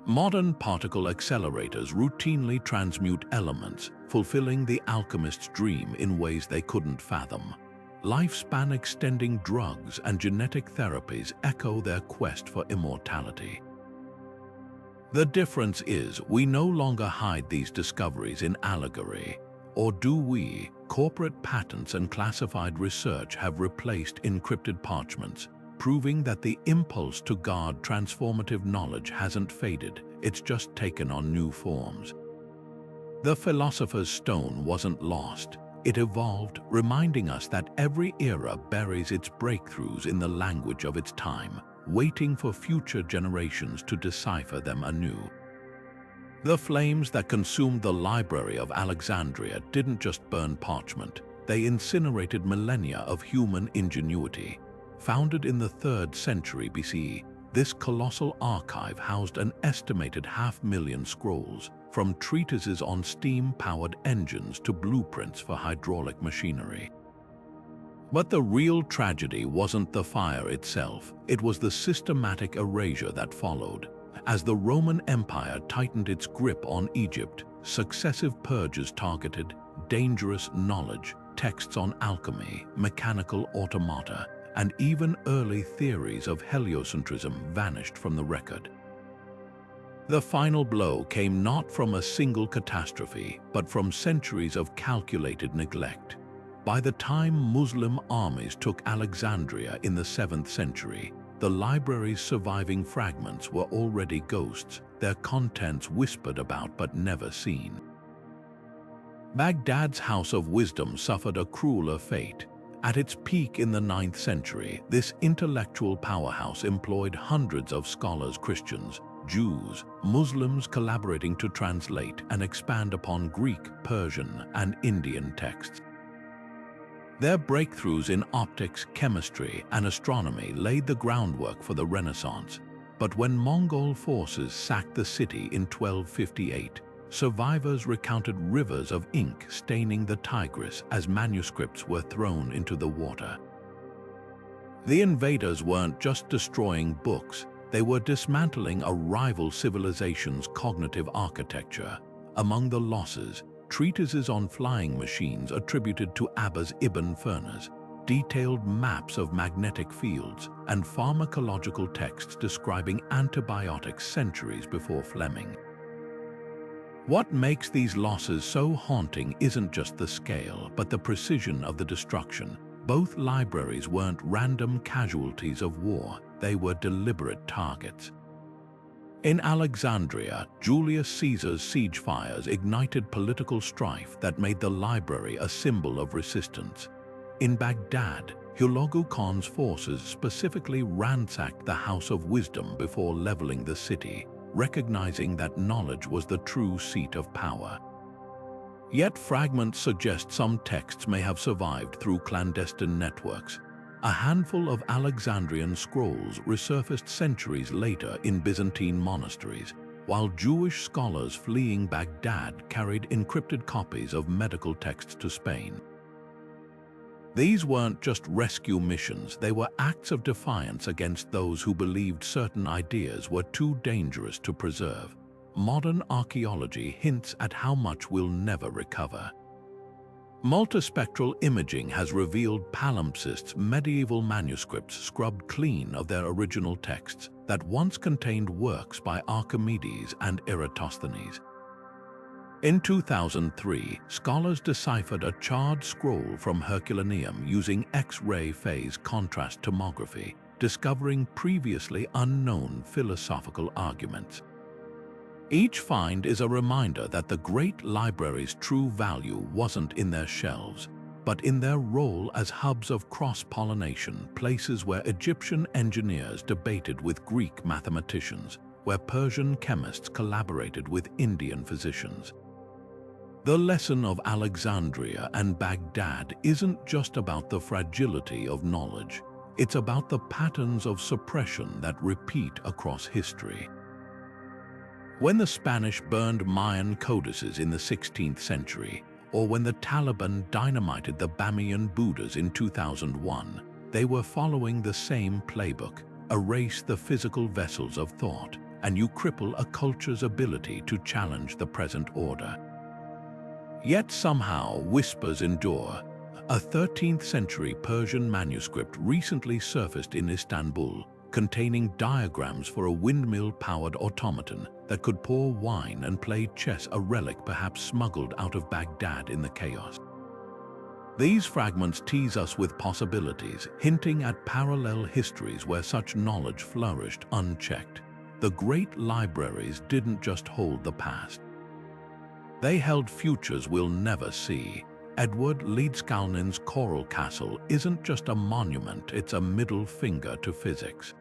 Modern particle accelerators routinely transmute elements, fulfilling the alchemist's dream in ways they couldn't fathom. Lifespan-extending drugs and genetic therapies echo their quest for immortality. The difference is, we no longer hide these discoveries in allegory. Or do we? Corporate patents and classified research have replaced encrypted parchments, proving that the impulse to guard transformative knowledge hasn't faded, it's just taken on new forms. The philosopher's stone wasn't lost. It evolved, reminding us that every era buries its breakthroughs in the language of its time, waiting for future generations to decipher them anew. The flames that consumed the Library of Alexandria didn't just burn parchment, they incinerated millennia of human ingenuity. Founded in the 3rd century BCE, this colossal archive housed an estimated 500,000 scrolls, from treatises on steam-powered engines to blueprints for hydraulic machinery. But the real tragedy wasn't the fire itself, it was the systematic erasure that followed. As the Roman Empire tightened its grip on Egypt, successive purges targeted dangerous knowledge, texts on alchemy, mechanical automata, and even early theories of heliocentrism vanished from the record. The final blow came not from a single catastrophe, but from centuries of calculated neglect. By the time Muslim armies took Alexandria in the 7th century, the library's surviving fragments were already ghosts, their contents whispered about but never seen. Baghdad's House of Wisdom suffered a crueler fate. At its peak in the 9th century, this intellectual powerhouse employed hundreds of scholars, Christians, Jews, Muslims, collaborating to translate and expand upon Greek, Persian, and Indian texts. Their breakthroughs in optics, chemistry, and astronomy laid the groundwork for the Renaissance. But when Mongol forces sacked the city in 1258, survivors recounted rivers of ink staining the Tigris as manuscripts were thrown into the water. The invaders weren't just destroying books, they were dismantling a rival civilization's cognitive architecture. Among the losses, treatises on flying machines attributed to Abbas ibn Firnas, detailed maps of magnetic fields, and pharmacological texts describing antibiotics centuries before Fleming. What makes these losses so haunting isn't just the scale, but the precision of the destruction. Both libraries weren't random casualties of war, they were deliberate targets. In Alexandria, Julius Caesar's siege fires ignited political strife that made the library a symbol of resistance. In Baghdad, Hulagu Khan's forces specifically ransacked the House of Wisdom before leveling the city, recognizing that knowledge was the true seat of power. Yet fragments suggest some texts may have survived through clandestine networks. A handful of Alexandrian scrolls resurfaced centuries later in Byzantine monasteries, while Jewish scholars fleeing Baghdad carried encrypted copies of medical texts to Spain. These weren't just rescue missions, they were acts of defiance against those who believed certain ideas were too dangerous to preserve. Modern archaeology hints at how much we'll never recover. Multispectral imaging has revealed palimpsests, medieval manuscripts scrubbed clean of their original texts that once contained works by Archimedes and Eratosthenes. In 2003, scholars deciphered a charred scroll from Herculaneum using X-ray phase contrast tomography, discovering previously unknown philosophical arguments. Each find is a reminder that the great library's true value wasn't in their shelves, but in their role as hubs of cross-pollination, places where Egyptian engineers debated with Greek mathematicians, where Persian chemists collaborated with Indian physicians. The lesson of Alexandria and Baghdad isn't just about the fragility of knowledge, it's about the patterns of suppression that repeat across history. When the Spanish burned Mayan codices in the 16th century, or when the Taliban dynamited the Bamiyan Buddhas in 2001, they were following the same playbook: erase the physical vessels of thought, and you cripple a culture's ability to challenge the present order. Yet somehow whispers endure. A 13th century Persian manuscript recently surfaced in Istanbul, containing diagrams for a windmill-powered automaton that could pour wine and play chess, a relic perhaps smuggled out of Baghdad in the chaos. These fragments tease us with possibilities, hinting at parallel histories where such knowledge flourished unchecked. The great libraries didn't just hold the past. They held futures we'll never see. Edward Leedskalnin's Coral Castle isn't just a monument, it's a middle finger to physics.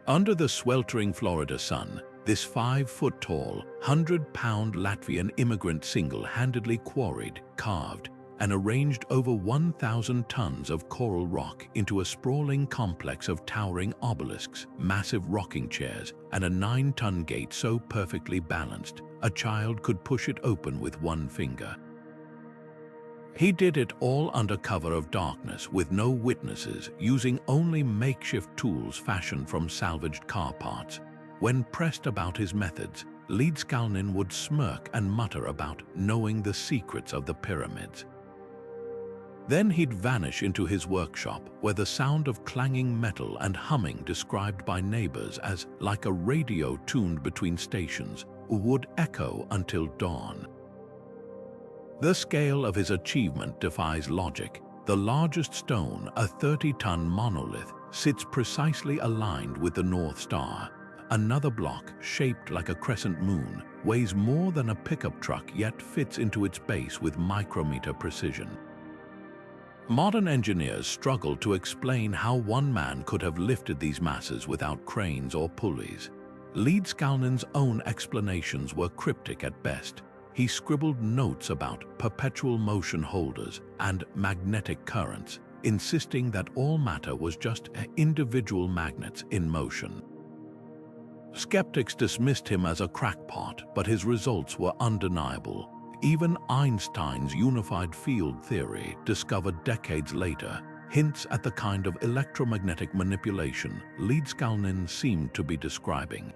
Under the sweltering Florida sun, this 5-foot-tall, 100-pound Latvian immigrant single-handedly quarried, carved, and arranged over 1,000 tons of coral rock into a sprawling complex of towering obelisks, massive rocking chairs, and a 9-ton gate so perfectly balanced, a child could push it open with one finger. He did it all under cover of darkness, with no witnesses, using only makeshift tools fashioned from salvaged car parts. When pressed about his methods, Leedskalnin would smirk and mutter about knowing the secrets of the pyramids. Then he'd vanish into his workshop, where the sound of clanging metal and humming, described by neighbors as like a radio tuned between stations, would echo until dawn. The scale of his achievement defies logic. The largest stone, a 30-ton monolith, sits precisely aligned with the North Star. Another block, shaped like a crescent moon, weighs more than a pickup truck yet fits into its base with micrometer precision. Modern engineers struggle to explain how one man could have lifted these masses without cranes or pulleys. Leedskalnin's own explanations were cryptic at best. He scribbled notes about perpetual motion holders and magnetic currents, insisting that all matter was just individual magnets in motion. Skeptics dismissed him as a crackpot, but his results were undeniable. Even Einstein's unified field theory, discovered decades later, hints at the kind of electromagnetic manipulation Leedskalnin seemed to be describing.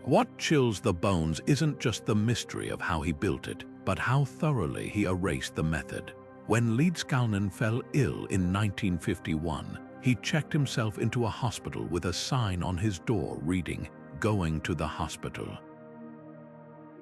What chills the bones isn't just the mystery of how he built it, but how thoroughly he erased the method. When Leedskalnin fell ill in 1951, he checked himself into a hospital with a sign on his door reading, "Going to the hospital."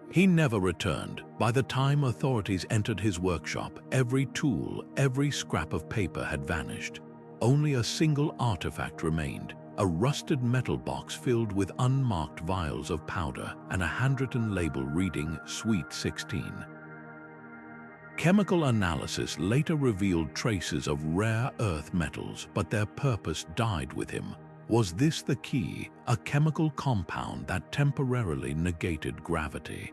He never returned. By the time authorities entered his workshop, every tool, every scrap of paper had vanished. Only a single artifact remained, a rusted metal box filled with unmarked vials of powder and a handwritten label reading Sweet 16. Chemical analysis later revealed traces of rare earth metals, but their purpose died with him. Was this the key, a chemical compound that temporarily negated gravity?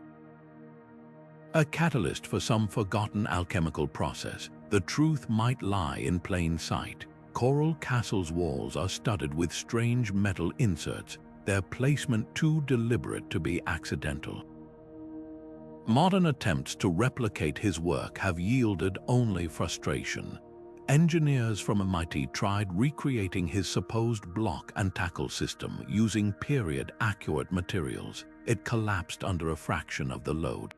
A catalyst for some forgotten alchemical process, the truth might lie in plain sight. Coral Castle's walls are studded with strange metal inserts, their placement too deliberate to be accidental. Modern attempts to replicate his work have yielded only frustration. Engineers from MIT tried recreating his supposed block and tackle system using period-accurate materials. It collapsed under a fraction of the load.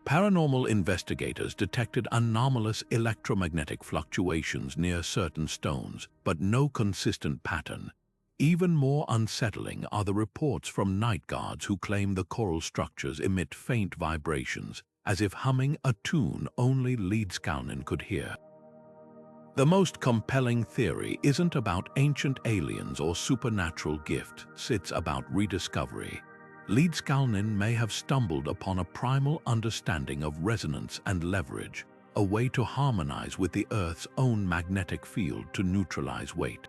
Paranormal investigators detected anomalous electromagnetic fluctuations near certain stones, but no consistent pattern. Even more unsettling are the reports from night guards who claim the coral structures emit faint vibrations, as if humming a tune only Leedskalnin could hear. The most compelling theory isn't about ancient aliens or supernatural gifts, it's about rediscovery. Leedskalnin may have stumbled upon a primal understanding of resonance and leverage, a way to harmonize with the Earth's own magnetic field to neutralize weight.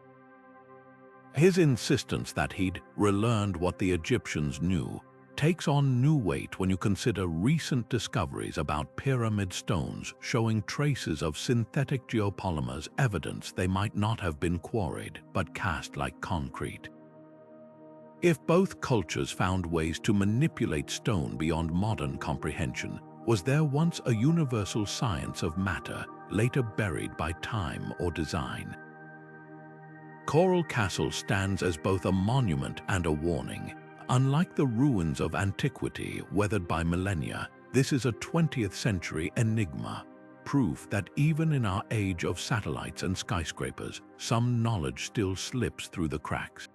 His insistence that he'd relearned what the Egyptians knew takes on new weight when you consider recent discoveries about pyramid stones showing traces of synthetic geopolymers, evidence they might not have been quarried but cast like concrete. If both cultures found ways to manipulate stone beyond modern comprehension, was there once a universal science of matter, later buried by time or design? Coral Castle stands as both a monument and a warning. Unlike the ruins of antiquity weathered by millennia, this is a 20th century enigma, proof that even in our age of satellites and skyscrapers, some knowledge still slips through the cracks.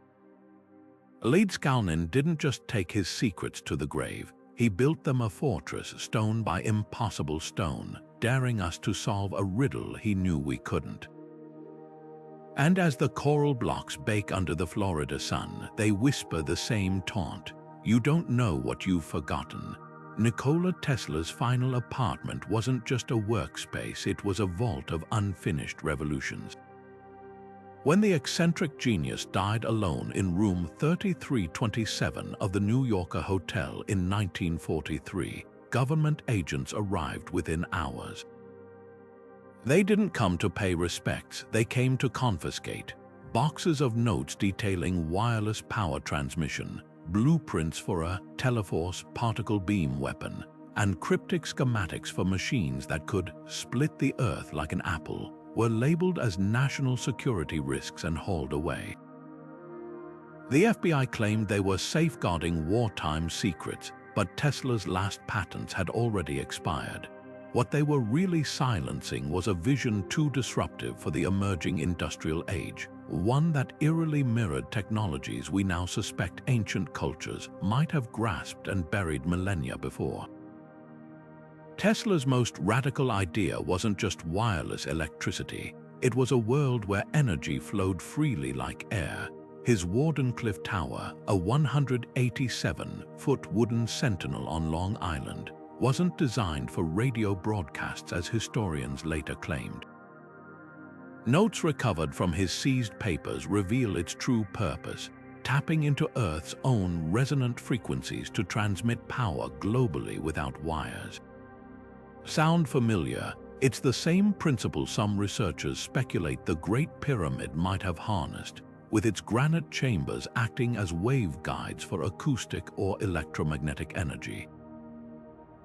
Leedskalnin didn't just take his secrets to the grave, he built them a fortress stone by impossible stone, daring us to solve a riddle he knew we couldn't. And as the coral blocks bake under the Florida sun, they whisper the same taunt, "You don't know what you've forgotten." Nikola Tesla's final apartment wasn't just a workspace, it was a vault of unfinished revolutions. When the eccentric genius died alone in room 3327 of the New Yorker Hotel in 1943, government agents arrived within hours. They didn't come to pay respects, they came to confiscate. Boxes of notes detailing wireless power transmission, blueprints for a Teleforce particle beam weapon, and cryptic schematics for machines that could split the Earth like an apple, were labeled as national security risks and hauled away. The FBI claimed they were safeguarding wartime secrets, but Tesla's last patents had already expired. What they were really silencing was a vision too disruptive for the emerging industrial age, one that eerily mirrored technologies we now suspect ancient cultures might have grasped and buried millennia before. Tesla's most radical idea wasn't just wireless electricity, it was a world where energy flowed freely like air. His Wardenclyffe Tower, a 187-foot wooden sentinel on Long Island, wasn't designed for radio broadcasts as historians later claimed. Notes recovered from his seized papers reveal its true purpose, tapping into Earth's own resonant frequencies to transmit power globally without wires. Sound familiar? It's the same principle some researchers speculate the Great Pyramid might have harnessed, with its granite chambers acting as waveguides for acoustic or electromagnetic energy.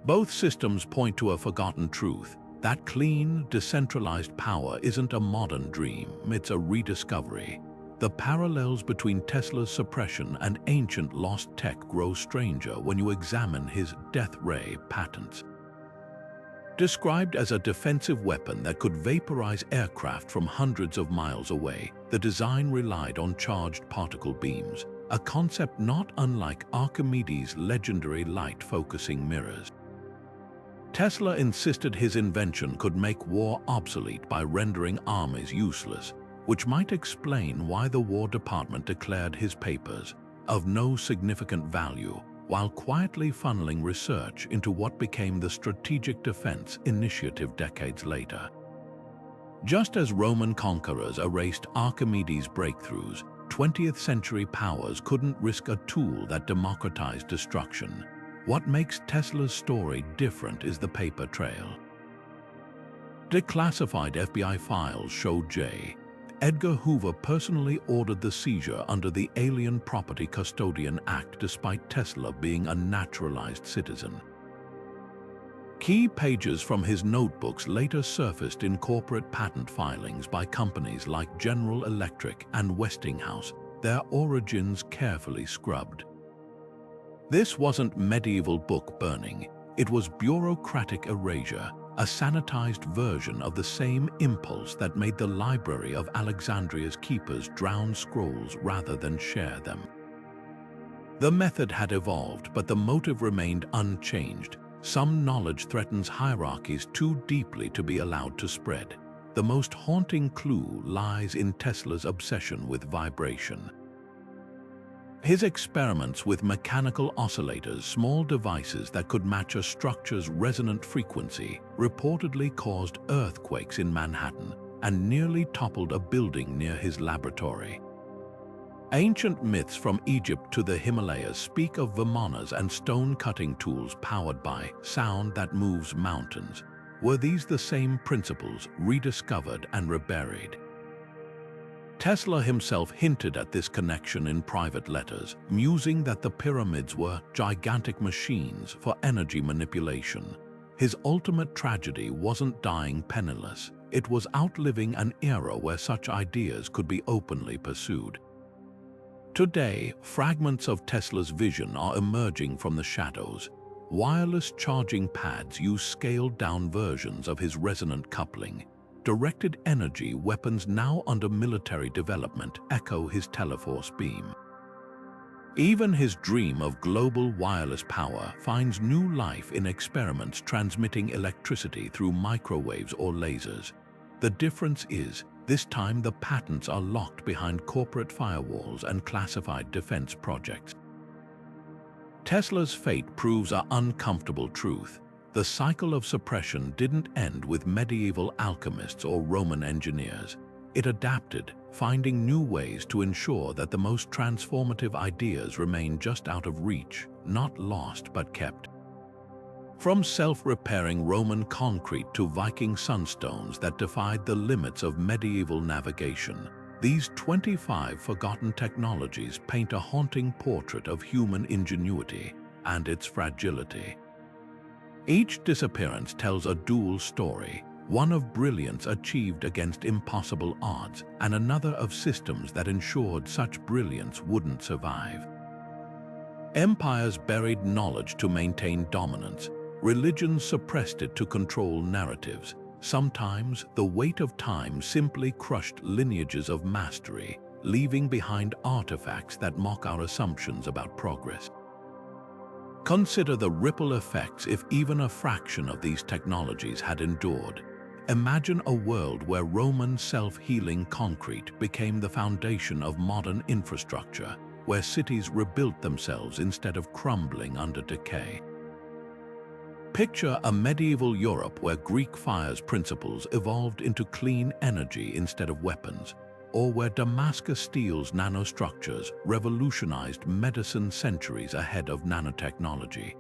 Both systems point to a forgotten truth, that clean, decentralized power isn't a modern dream, it's a rediscovery. The parallels between Tesla's suppression and ancient lost tech grow stranger when you examine his Death Ray patents. Described as a defensive weapon that could vaporize aircraft from hundreds of miles away, the design relied on charged particle beams, a concept not unlike Archimedes' legendary light-focusing mirrors. Tesla insisted his invention could make war obsolete by rendering armies useless, which might explain why the War Department declared his papers of no significant value, while quietly funneling research into what became the Strategic Defense Initiative decades later. Just as Roman conquerors erased Archimedes' breakthroughs, 20th century powers couldn't risk a tool that democratized destruction. What makes Tesla's story different is the paper trail. Declassified FBI files show J. Edgar Hoover personally ordered the seizure under the Alien Property Custodian Act despite Tesla being a naturalized citizen. Key pages from his notebooks later surfaced in corporate patent filings by companies like General Electric and Westinghouse, their origins carefully scrubbed. This wasn't medieval book burning, it was bureaucratic erasure, a sanitized version of the same impulse that made the library of Alexandria's keepers drown scrolls rather than share them. The method had evolved, but the motive remained unchanged. Some knowledge threatens hierarchies too deeply to be allowed to spread. The most haunting clue lies in Tesla's obsession with vibration. His experiments with mechanical oscillators, small devices that could match a structure's resonant frequency, reportedly caused earthquakes in Manhattan and nearly toppled a building near his laboratory. Ancient myths from Egypt to the Himalayas speak of vimanas and stone-cutting tools powered by sound that moves mountains. Were these the same principles rediscovered and reburied? Tesla himself hinted at this connection in private letters, musing that the pyramids were gigantic machines for energy manipulation. His ultimate tragedy wasn't dying penniless, it was outliving an era where such ideas could be openly pursued. Today, fragments of Tesla's vision are emerging from the shadows. Wireless charging pads use scaled-down versions of his resonant coupling. Directed energy weapons now under military development echo his teleforce beam. Even his dream of global wireless power finds new life in experiments transmitting electricity through microwaves or lasers. The difference is, this time the patents are locked behind corporate firewalls and classified defense projects. Tesla's fate proves an uncomfortable truth. The cycle of suppression didn't end with medieval alchemists or Roman engineers. It adapted, finding new ways to ensure that the most transformative ideas remain just out of reach, not lost but kept. From self-repairing Roman concrete to Viking sunstones that defied the limits of medieval navigation, these 25 forgotten technologies paint a haunting portrait of human ingenuity and its fragility. Each disappearance tells a dual story, one of brilliance achieved against impossible odds, and another of systems that ensured such brilliance wouldn't survive. Empires buried knowledge to maintain dominance. Religions suppressed it to control narratives. Sometimes, the weight of time simply crushed lineages of mastery, leaving behind artifacts that mock our assumptions about progress. Consider the ripple effects if even a fraction of these technologies had endured. Imagine a world where Roman self-healing concrete became the foundation of modern infrastructure, where cities rebuilt themselves instead of crumbling under decay. Picture a medieval Europe where Greek fire's principles evolved into clean energy instead of weapons, or where Damascus steel's nanostructures revolutionized medicine centuries ahead of nanotechnology.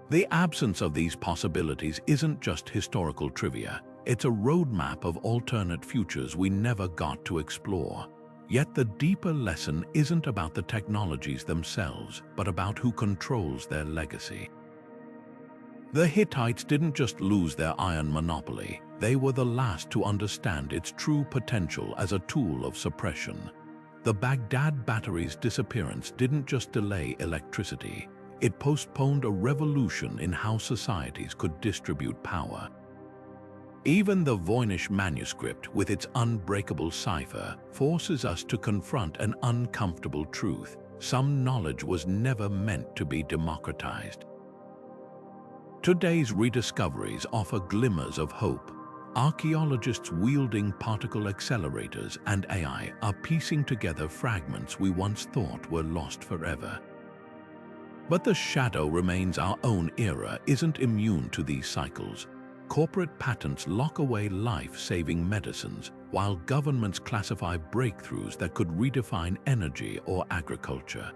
The absence of these possibilities isn't just historical trivia, it's a roadmap of alternate futures we never got to explore. Yet the deeper lesson isn't about the technologies themselves, but about who controls their legacy. The Hittites didn't just lose their iron monopoly, they were the last to understand its true potential as a tool of suppression. The Baghdad Battery's disappearance didn't just delay electricity, it postponed a revolution in how societies could distribute power. Even the Voinich Manuscript, with its unbreakable cipher, forces us to confront an uncomfortable truth. Some knowledge was never meant to be democratized. Today's rediscoveries offer glimmers of hope. Archaeologists wielding particle accelerators and AI are piecing together fragments we once thought were lost forever. But the shadow remains. Our own era isn't immune to these cycles. Corporate patents lock away life-saving medicines, while governments classify breakthroughs that could redefine energy or agriculture.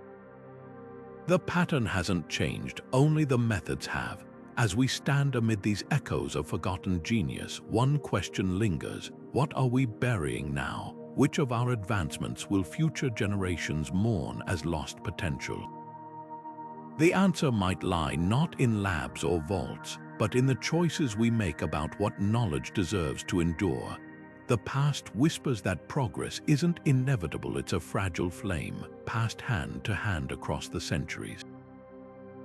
The pattern hasn't changed, only the methods have. As we stand amid these echoes of forgotten genius, one question lingers: what are we burying now? Which of our advancements will future generations mourn as lost potential? The answer might lie not in labs or vaults, but in the choices we make about what knowledge deserves to endure. The past whispers that progress isn't inevitable, it's a fragile flame, passed hand to hand across the centuries.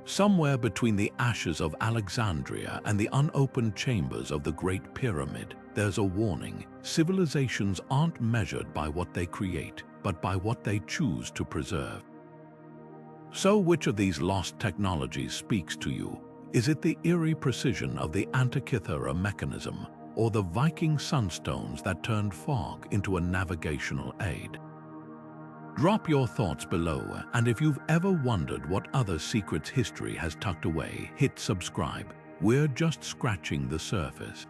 Somewhere between the ashes of Alexandria and the unopened chambers of the Great Pyramid, there's a warning. Civilizations aren't measured by what they create, but by what they choose to preserve. So which of these lost technologies speaks to you? Is it the eerie precision of the Antikythera Mechanism, or the Vikings Sunstones that turned fog into a navigational aid? Drop your thoughts below, and if you've ever wondered what other secrets history has tucked away, hit subscribe. We're just scratching the surface.